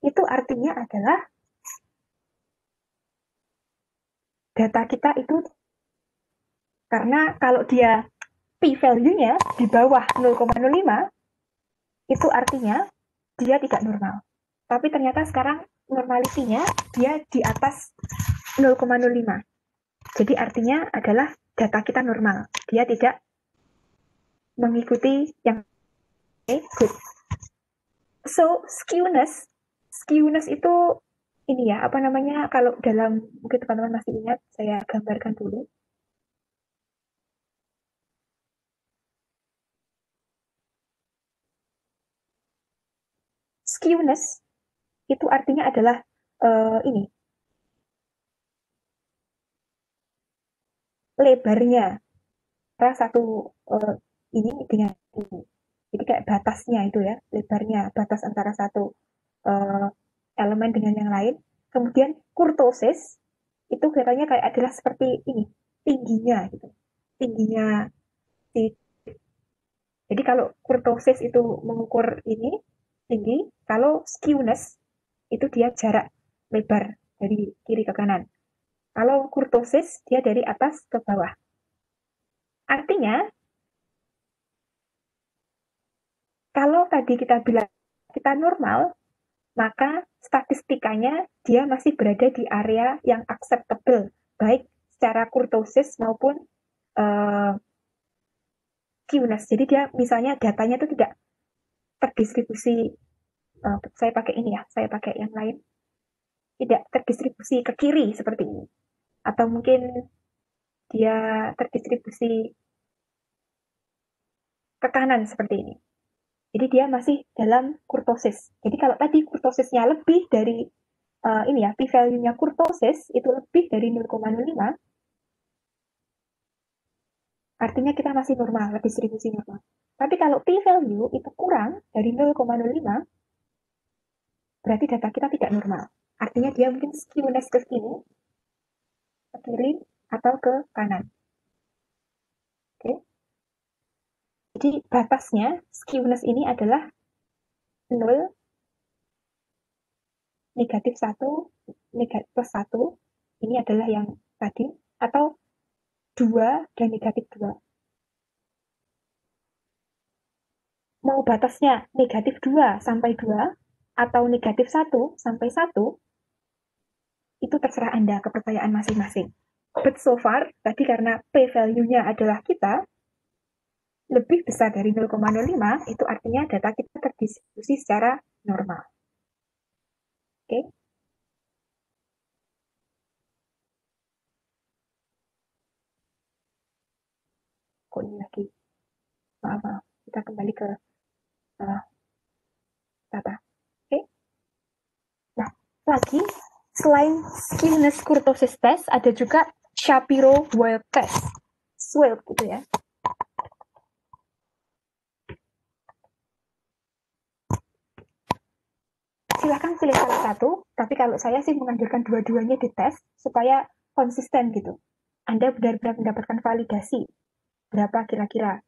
Itu artinya adalah data kita itu, karena kalau dia p-value-nya di bawah 0,05, itu artinya dia tidak normal. Tapi ternyata sekarang normality-nya dia di atas 0,05. Jadi artinya adalah data kita normal. Dia tidak mengikuti yang good. So, skewness itu ini ya, apa namanya, kalau dalam, mungkin teman-teman masih ingat, saya gambarkan dulu. Skewness itu artinya adalah ini, lebarnya antara satu ini dengan ini. Jadi kayak batasnya itu ya, lebarnya, batas antara satu elemen dengan yang lain. Kemudian kurtosis itu kelihatannya kayak adalah seperti ini, tingginya gitu. Tingginya si. Jadi kalau kurtosis itu mengukur ini tinggi, kalau skewness itu dia jarak lebar dari kiri ke kanan. Kalau kurtosis dia dari atas ke bawah. Artinya kalau tadi kita bilang kita normal, maka statistikanya dia masih berada di area yang acceptable, baik secara kurtosis maupun skewness. Jadi dia misalnya datanya itu tidak terdistribusi, saya pakai ini ya, saya pakai yang lain, tidak terdistribusi ke kiri seperti ini. Atau mungkin dia terdistribusi ke kanan seperti ini. Jadi dia masih dalam kurtosis. Jadi kalau tadi kurtosisnya lebih dari ini ya, p-value-nya kurtosis itu lebih dari 0,05, artinya kita masih normal, distribusi normal. Tapi kalau p-value itu kurang dari 0,05, berarti data kita tidak normal. Artinya dia mungkin skewness ke sini, ke kiri, atau ke kanan. Oke. Jadi batasnya skewness ini adalah 0, negatif 1, negatif plus 1. Ini adalah yang tadi. Atau 2 dan negatif 2. Mau batasnya negatif 2 sampai 2 atau negatif 1 sampai 1, itu terserah Anda, kepercayaan masing-masing. But so far, tadi karena P value-nya adalah kita, lebih besar dari 0,05, itu artinya data kita terdistribusi secara normal. Oke? Kok ini lagi? Maaf. Kita kembali ke data. Oke? Nah, lagi, selain skewness kurtosis test, ada juga Shapiro-Wilk test. SWILT gitu ya. Silahkan pilih salah satu, tapi kalau saya sih menganjurkan dua-duanya dites supaya konsisten gitu. Anda benar-benar mendapatkan validasi berapa kira-kira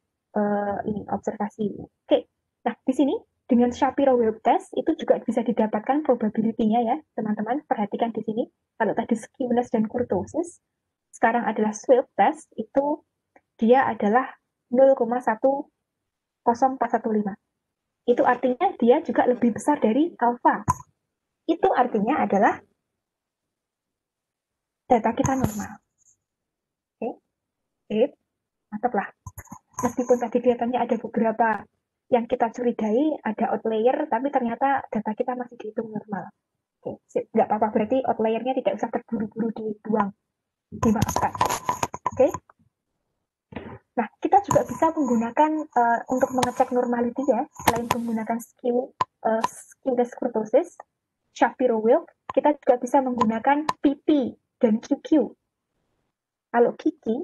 ini observasi. Oke, nah di sini dengan Shapiro-Wilk test itu juga bisa didapatkan probability-nya ya, teman-teman. Perhatikan di sini, kalau tadi skewness dan kurtosis, sekarang adalah SWILT test, itu dia adalah 0,10415. Itu artinya dia juga lebih besar dari alfa. Itu artinya adalah data kita normal. Oke, mantap lah. Meskipun tadi kelihatannya ada beberapa yang kita curigai, ada outlier, tapi ternyata data kita masih dihitung normal. Oke, nggak apa-apa, berarti outliernya tidak usah terburu-buru dibuang, dimaafkan. Oke. Nah, kita juga bisa menggunakan untuk mengecek normality ya, selain menggunakan skewness kurtosis, Shapiro-Wilk, kita juga bisa menggunakan PP dan QQ. Kalau Kiki,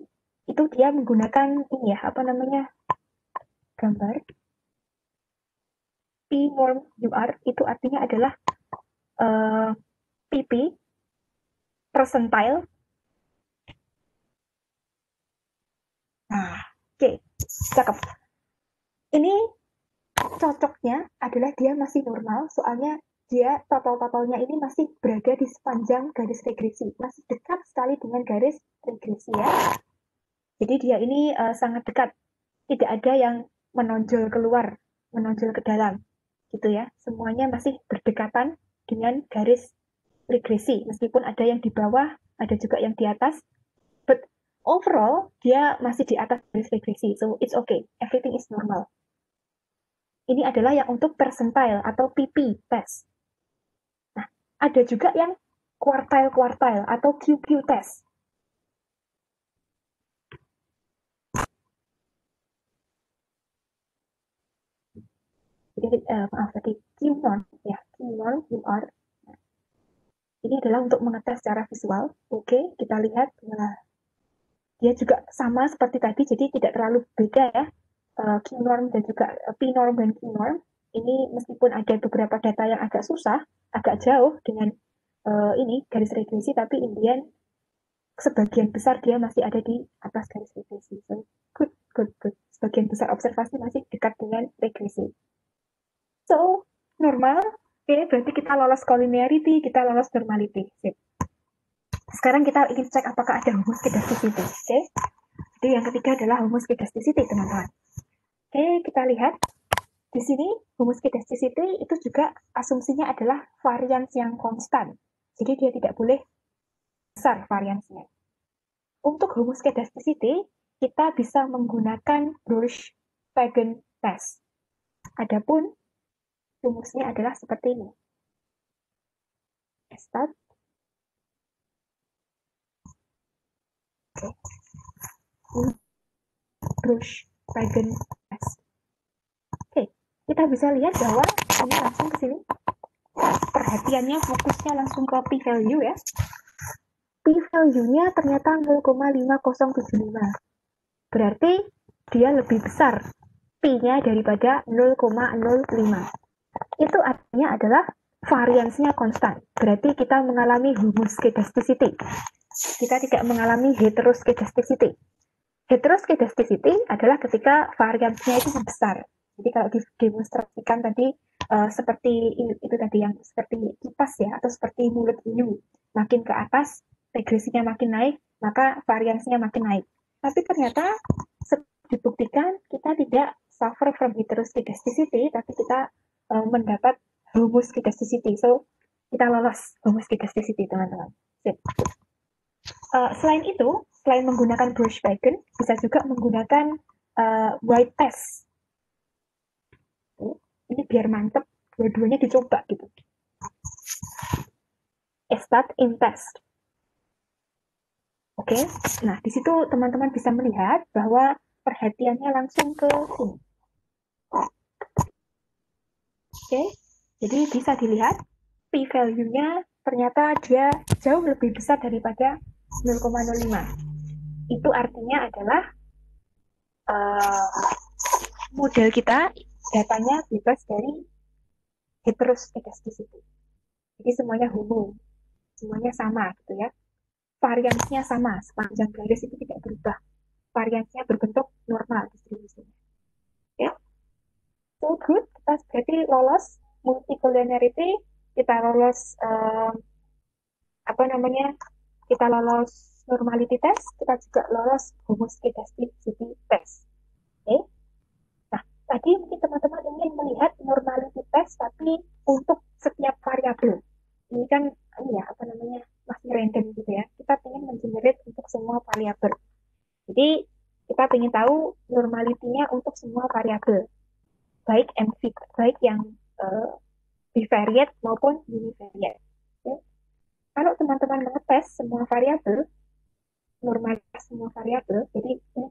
itu dia menggunakan ini ya, apa namanya, gambar P norm UR, itu artinya adalah PP percentile. Nah, oke, cakep. Ini cocoknya adalah dia masih normal, soalnya dia total-totalnya ini masih berada di sepanjang garis regresi, masih dekat sekali dengan garis regresi ya. Jadi dia ini sangat dekat, tidak ada yang menonjol keluar, menonjol ke dalam, gitu ya. Semuanya masih berdekatan dengan garis regresi, meskipun ada yang di bawah, ada juga yang di atas, but overall dia masih di atas garis regresi, so it's okay, everything is normal. Ini adalah yang untuk percentile atau PP test. Nah, ada juga yang quartile atau QQ test. Jadi, tadi Q-norm, ya, Q-norm, UR. Nah, ini adalah untuk mengetes secara visual. Oke, kita lihat. Nah, dia juga sama seperti tadi, jadi tidak terlalu beda ya. Q-norm dan juga P-norm dan Q-norm. Ini meskipun ada beberapa data yang agak susah, agak jauh dengan ini garis regresi, tapi Indian sebagian besar dia masih ada di atas garis regresi. So, good. Sebagian besar observasi masih dekat dengan regresi. So, normal. Oke, berarti kita lolos collinearity, kita lolos normality. Sip. Sekarang kita ingin cek apakah ada homoskedasticity. Oke. Jadi yang ketiga adalah homoskedasticity, teman-teman. Oke, kita lihat. Di sini homoskedasticity itu juga asumsinya adalah varians yang konstan. Jadi dia tidak boleh besar variansnya. Untuk homoskedasticity, kita bisa menggunakan Bruch-Pagan test. Adapun rumusnya adalah seperti ini. Start. Oke. Bruch-Pagan test. Oke, kita bisa lihat bahwa ini langsung ke sini. Perhatiannya fokusnya langsung ke p-value ya. P-value-nya ternyata 0,5075. Berarti dia lebih besar P-nya daripada 0,05. Itu artinya adalah variansnya konstan. Berarti kita mengalami homoskedasticity. Kita tidak mengalami heteroskedasticity. Heteroskedasticity adalah ketika variansnya itu besar. Jadi kalau didemonstrasikan tadi seperti itu tadi yang seperti kipas ya, atau seperti mulut hiu. Makin ke atas, regresinya makin naik, maka variansnya makin naik. Tapi ternyata dibuktikan kita tidak suffer from heteroskedasticity, tapi kita mendapat homoskedasticity. So, kita lolos homoskedasticity, teman-teman. Selain itu, selain menggunakan Birchbagen, bisa juga menggunakan white test. Ini biar mantep, dua-duanya dicoba gitu. Estat in test. Oke, nah di situ teman-teman bisa melihat bahwa perhatiannya langsung ke sini. Oke, jadi bisa dilihat p-value-nya ternyata dia jauh lebih besar daripada 0,05. Itu artinya adalah model kita datanya bebas dari heteroskedasticity. Jadi semuanya homo, semuanya sama gitu ya. Variansnya sama, sepanjang garis itu tidak berubah. Variansnya berbentuk normal distribusinya. Oke. So good, kita berarti lolos multicollinearity, kita lolos kita lolos normality test, kita juga lolos homoskedasticity test. Oke. Nah, tadi mungkin teman-teman ingin melihat normality test tapi untuk setiap variabel. Ini kan masih random gitu ya. Kita ingin mengenerate untuk semua variabel. Jadi kita ingin tahu normalitinya untuk semua variabel, baik yang bivariate maupun univariate. Okay. Kalau teman-teman mengetes semua variabel, normalitas semua variabel, jadi ini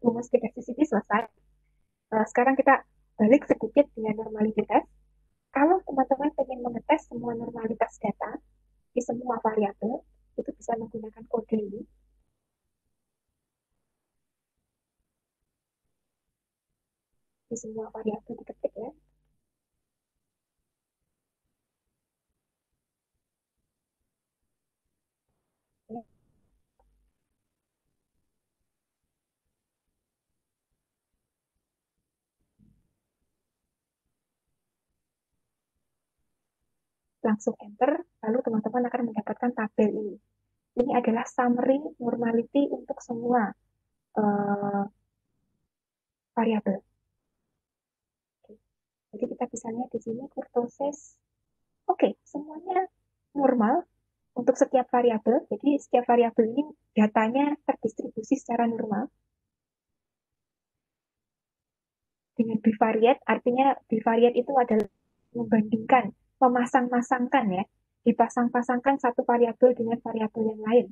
homoskedasticity selesai. Sekarang kita balik sedikit dengan normality test. Kalau teman-teman ingin mengetes semua normalitas data di semua variabel, itu bisa menggunakan kode ini. Di semua variabel diketik ya. Langsung enter, lalu teman-teman akan mendapatkan tabel ini. Ini adalah summary normality untuk semua variabel. Jadi kita bisa lihat di sini kurtosis. Oke, semuanya normal untuk setiap variabel. Jadi setiap variabel ini datanya terdistribusi secara normal. Dengan bivariate, artinya bivariate itu adalah membandingkan, memasang-masangkan ya, dipasang-pasangkan satu variabel dengan variabel yang lain.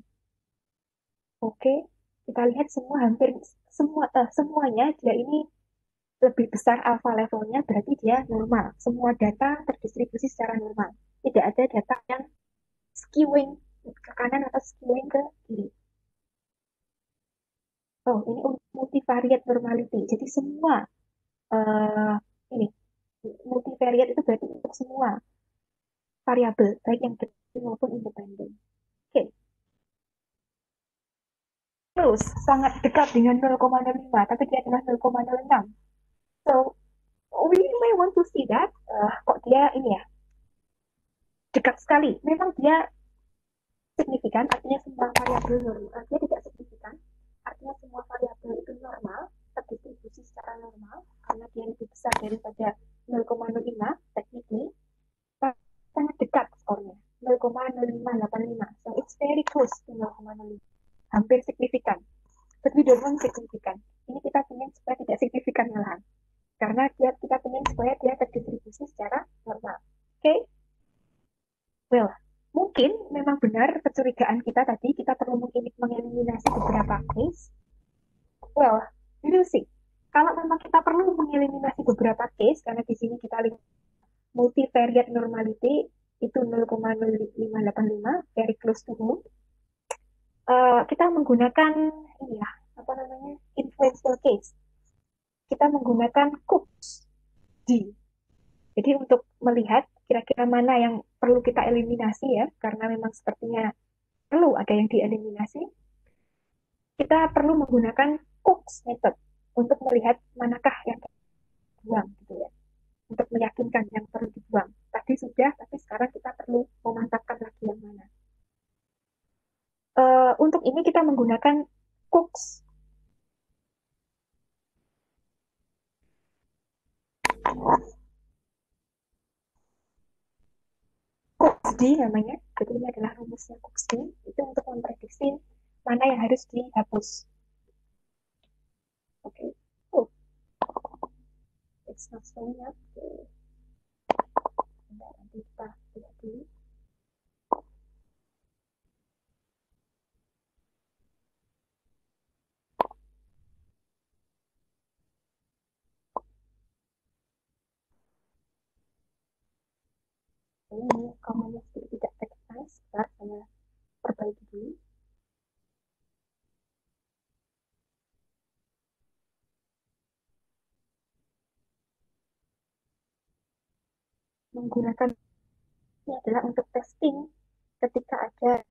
Oke, kita lihat semuanya dia ini lebih besar alpha levelnya, berarti dia normal. Semua data terdistribusi secara normal. Tidak ada data yang skewing ke kanan atau skewing ke kiri. Oh, ini multivariate normality. Jadi semua ini multivariate itu berarti untuk semua variabel, baik yang kecil maupun independen. Oke. Terus sangat dekat dengan 0,05, tapi dia adalah 0,06. So, we may want to see that. Kok dia ini ya, dekat sekali. Memang dia signifikan, artinya semua variabel normal. Dia tidak signifikan, artinya semua variabel itu normal, terdistribusi secara normal, karena dia lebih besar daripada 0,05, technically. Sangat dekat skornya, 0,0585. So, it's very close to 0,05. Hampir signifikan. But we don't want signifikan. Ini kita ingin supaya tidak signifikan malahan. Karena kita ingin supaya dia terdistribusi secara normal. Oke? Well, mungkin memang benar kecurigaan kita tadi, kita perlu mengeliminasi beberapa case. Well, we will see. Kalau memang kita perlu mengeliminasi beberapa case, karena di sini kita lihat multivariate normality itu 0,0585, very close to home. Kita menggunakan influential case. Kita menggunakan Cook's D. Jadi untuk melihat kira-kira mana yang perlu kita eliminasi ya, karena memang sepertinya perlu ada yang dieliminasi, kita perlu menggunakan Cook's method untuk melihat manakah yang dibuang gitu ya, untuk meyakinkan yang perlu dibuang. Tadi sudah, tapi sekarang kita perlu memantapkan lagi yang mana. Untuk ini kita menggunakan Cook's D namanya. Jadi ini adalah rumusnya Cook's D, itu untuk memprediksi mana yang harus dihapus. Oke. Oh, it's not showing up. Nanti kita lihat dulu. Ini komennya tidak recognize. Sebentar, saya perbaiki dulu. Menggunakan ini adalah untuk testing ketika ada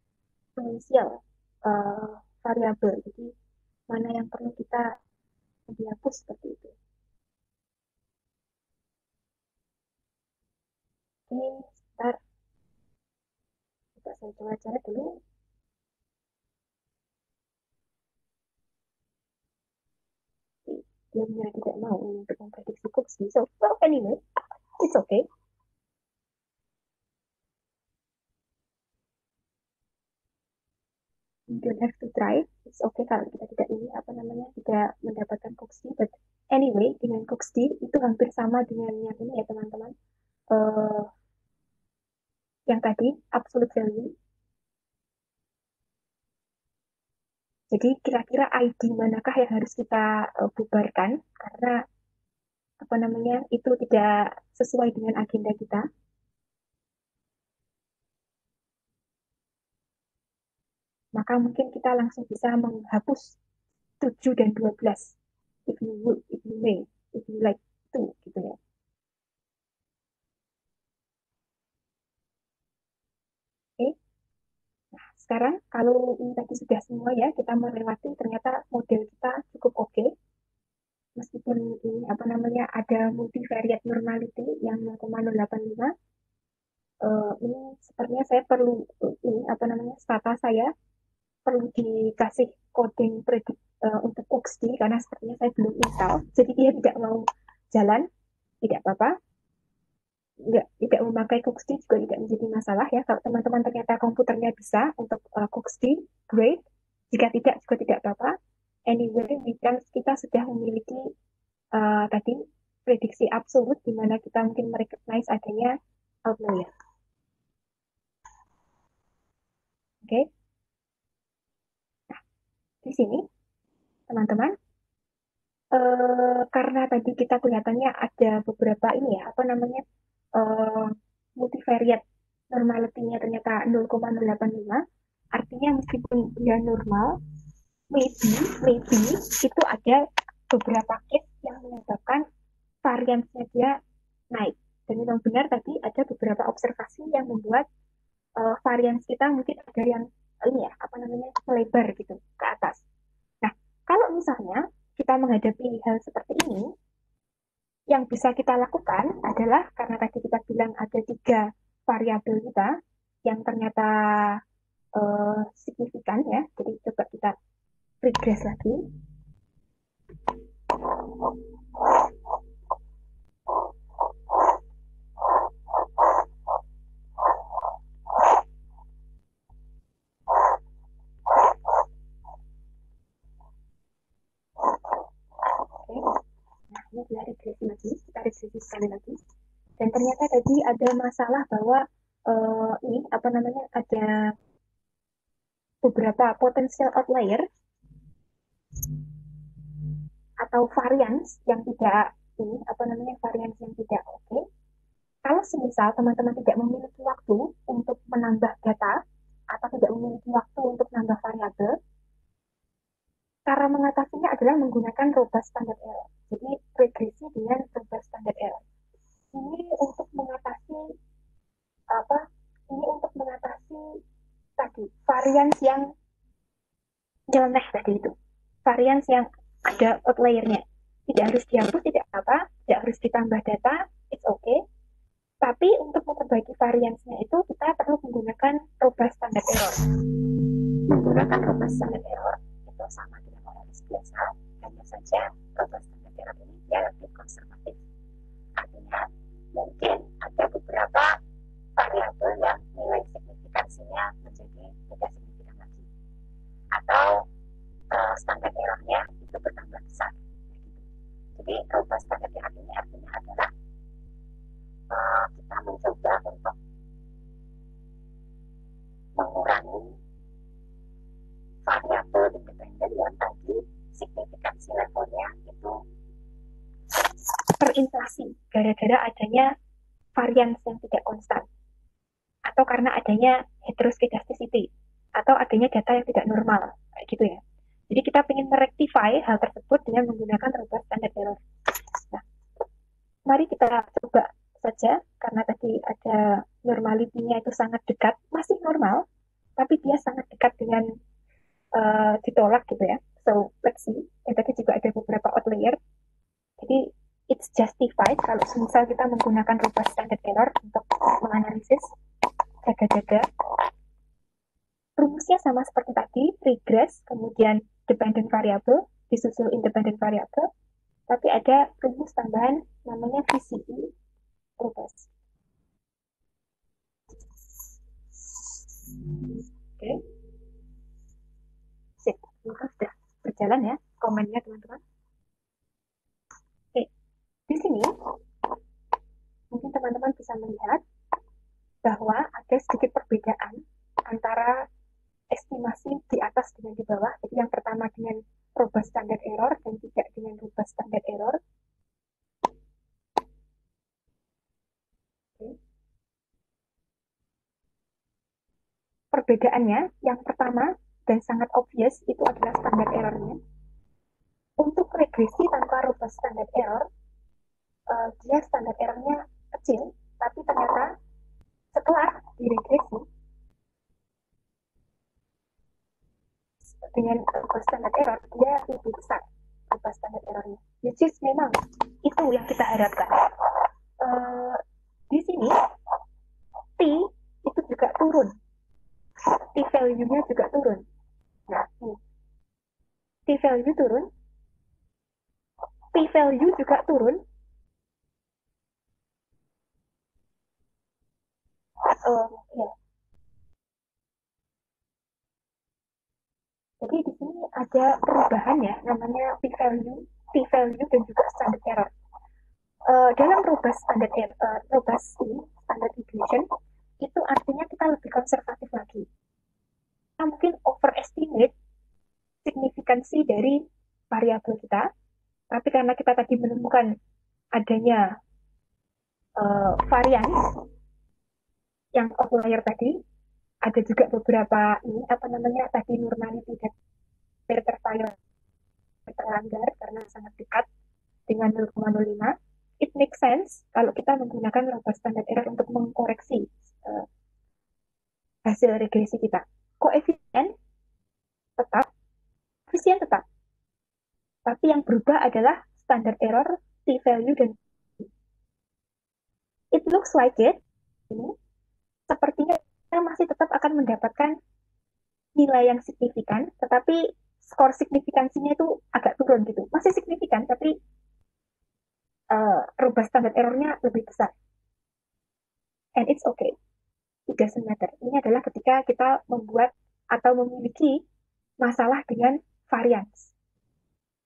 inisial variabel. Jadi mana yang perlu kita dihapus seperti itu. Oke, sebentar. Coba saya coba cara dulu. Dia benar tidak mau untuk memprediksi Cook's. So, well, anyway, it's okay. You don't have to try. It's okay kalau kita tidak tidak mendapatkan Cook's, but anyway, dengan Cook's itu hampir sama dengan yang ini ya teman-teman. Yang tadi absolute value. Jadi kira-kira ID manakah yang harus kita bubarkan karena itu tidak sesuai dengan agenda kita. Maka mungkin kita langsung bisa menghapus 7 dan 12. If you would, if you may, if you like to, gitu ya. Oke. Nah, sekarang kalau ini tadi sudah semua ya, kita melewati ternyata model kita cukup oke. Meskipun ini ada multivariate normality yang 0,085. Ini sepertinya saya perlu stata saya perlu dikasih coding predik untuk Cook's karena sepertinya saya belum install, jadi dia tidak mau jalan. Tidak apa-apa, tidak memakai Cook's juga tidak menjadi masalah ya. Kalau teman-teman ternyata komputernya bisa untuk Cook's, great. Jika tidak juga tidak apa-apa. Anyway, kita sudah memiliki tadi prediksi absolut di mana kita mungkin merecognize adanya outlier. Oke. Nah, di sini teman-teman, karena tadi kita kelihatannya ada beberapa ini ya, multivariate normality-nya ternyata 0,085, artinya meskipun dia normal, maybe itu ada beberapa case yang menyebabkan variansnya dia naik. Dan memang benar tadi ada beberapa observasi yang membuat varians kita mungkin ada yang melebar gitu ke atas. Nah, kalau misalnya kita menghadapi hal seperti ini, yang bisa kita lakukan adalah karena tadi kita bilang ada 3 variabel kita yang ternyata signifikan ya. Jadi coba kita regress lagi. Ini dia regresi lagi, kita regresi sekali lagi. Dan ternyata tadi ada masalah bahwa ada beberapa potensial outlier atau varians yang tidak varians yang tidak oke. Kalau semisal teman-teman tidak memiliki waktu untuk menambah data atau tidak memiliki waktu untuk menambah variabel, cara mengatasinya adalah menggunakan robust standard error. Jadi regresi dengan robust standard error. Ini untuk mengatasi ini untuk mengatasi tadi varians yang nyeleneh tadi itu, varians yang ada outlier-nya. Tidak harus dihapus, tidak apa, tidak harus ditambah data, it's okay. Tapi untuk memperbaiki variansnya itu kita perlu menggunakan robust standard error. Menggunakan robust standard error itu sama dengan analis biasa, hanya saja robust standard error ini dia lebih konservatif. Artinya mungkin ada beberapa variabel yang nilai signifikansinya menjadi tidak signifikan lagi, atau standar errornya itu bertambah besar. Jadi robust standard error ini artinya adalah kita mencoba untuk mengurangi variabel independen yang tadi signifikansi levelnya itu terinflasi gara-gara adanya varians yang tidak konstan, atau karena adanya heteroskedasticity, atau adanya data yang tidak normal, kayak gitu ya. Jadi kita ingin merectify hal tersebut dengan menggunakan robust standard error. Nah, mari kita coba saja, karena tadi ada normality-nya itu sangat dekat, masih normal, tapi dia sangat dekat dengan ditolak gitu ya. So, let's see. Dan tadi juga ada beberapa outlier. Jadi, it's justified kalau misal kita menggunakan robust standard error untuk menganalisis, jaga-jaga. Rumusnya sama seperti tadi, regress, kemudian dependent variable, disusul independent variable, tapi ada rumus tambahan namanya VCE, robust. Oke. Sip, ini sudah berjalan ya komennya teman-teman. Oke, di sini mungkin teman-teman bisa melihat bahwa ada sedikit perbedaan antara estimasi di atas dengan di bawah. Jadi yang pertama dengan robust standard error dan tidak dengan robust standard error. Oke. Perbedaannya, yang pertama dan sangat obvious itu adalah standard errornya. Untuk regresi tanpa robust standard error, dia standard errornya kecil, tapi ternyata setelah diregresi dengan robust standard error, dia lebih besar robust standard errornya. Which is memang itu yang kita harapkan. Di sini T itu juga turun, T value-nya juga turun. Nah, T value turun, P value juga turun. Ya. Jadi di sini ada perubahan ya, namanya P value dan juga standard error. Dalam robust standard deviation itu artinya kita lebih konservatif lagi. Kita mungkin overestimate signifikansi dari variabel kita, tapi karena kita tadi menemukan adanya varian yang outlier tadi, ada juga beberapa ini tadi normality dan terlanggar karena sangat dekat dengan 0,05. It makes sense kalau kita menggunakan robust standard error untuk mengkoreksi hasil regresi kita. Koefisien tetap, tapi yang berubah adalah standard error, T value, dan it looks like it, ini sepertinya kita masih tetap akan mendapatkan nilai yang signifikan, tetapi skor signifikansinya itu agak turun gitu. Masih signifikan, tapi robust standard errornya lebih besar. And it's okay. It doesn't matter. Ini adalah ketika kita membuat atau memiliki masalah dengan varians.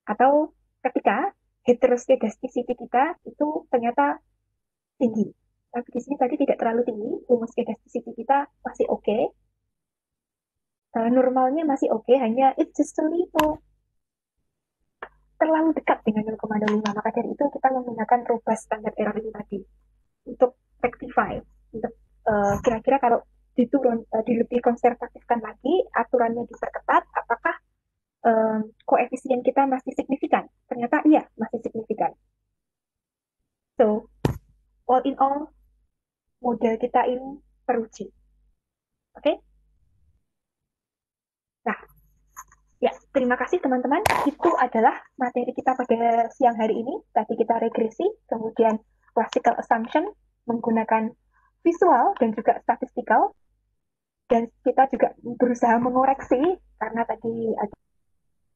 Atau ketika heteroskedasticity kita itu ternyata tinggi. Tapi di sini tadi tidak terlalu tinggi, homoskedasticity kita masih oke. Normalnya masih oke, hanya it's just a little terlalu dekat dengan 0,05. Maka dari itu kita menggunakan robust standard error ini tadi untuk rectify. Untuk kira-kira kalau lebih konservatifkan lagi, aturannya diperketat, apakah koefisien kita masih signifikan? Ternyata iya, masih signifikan. So, all in all, model kita ini teruji. Oke? Nah, ya, terima kasih teman-teman. Itu adalah materi kita pada siang hari ini. Tadi kita regresi, kemudian classical assumption menggunakan visual dan juga statistikal. Dan kita juga berusaha mengoreksi karena tadi ada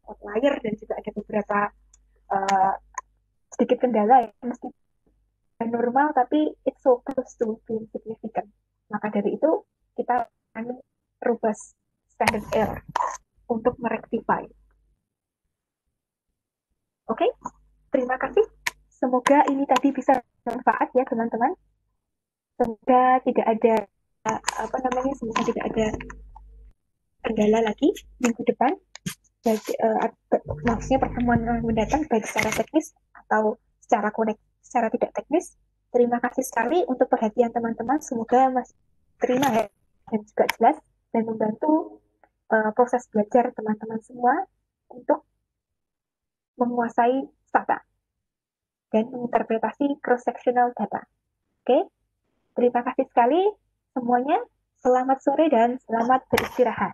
outlier dan juga ada beberapa sedikit kendala ya, meski normal tapi it's so close to being significant. Maka dari itu kita akan rubah standard error untuk merektify. Oke, terima kasih. Semoga ini tadi bisa bermanfaat ya teman-teman. Semoga tidak ada semoga tidak ada kendala lagi minggu depan. Maksudnya pertemuan mendatang baik secara teknis atau secara tidak teknis. Terima kasih sekali untuk perhatian teman-teman. Semoga masih terima ya dan juga jelas dan membantu proses belajar teman-teman semua untuk menguasai stata dan menginterpretasi cross-sectional data. Oke, terima kasih sekali semuanya. Selamat sore dan selamat beristirahat.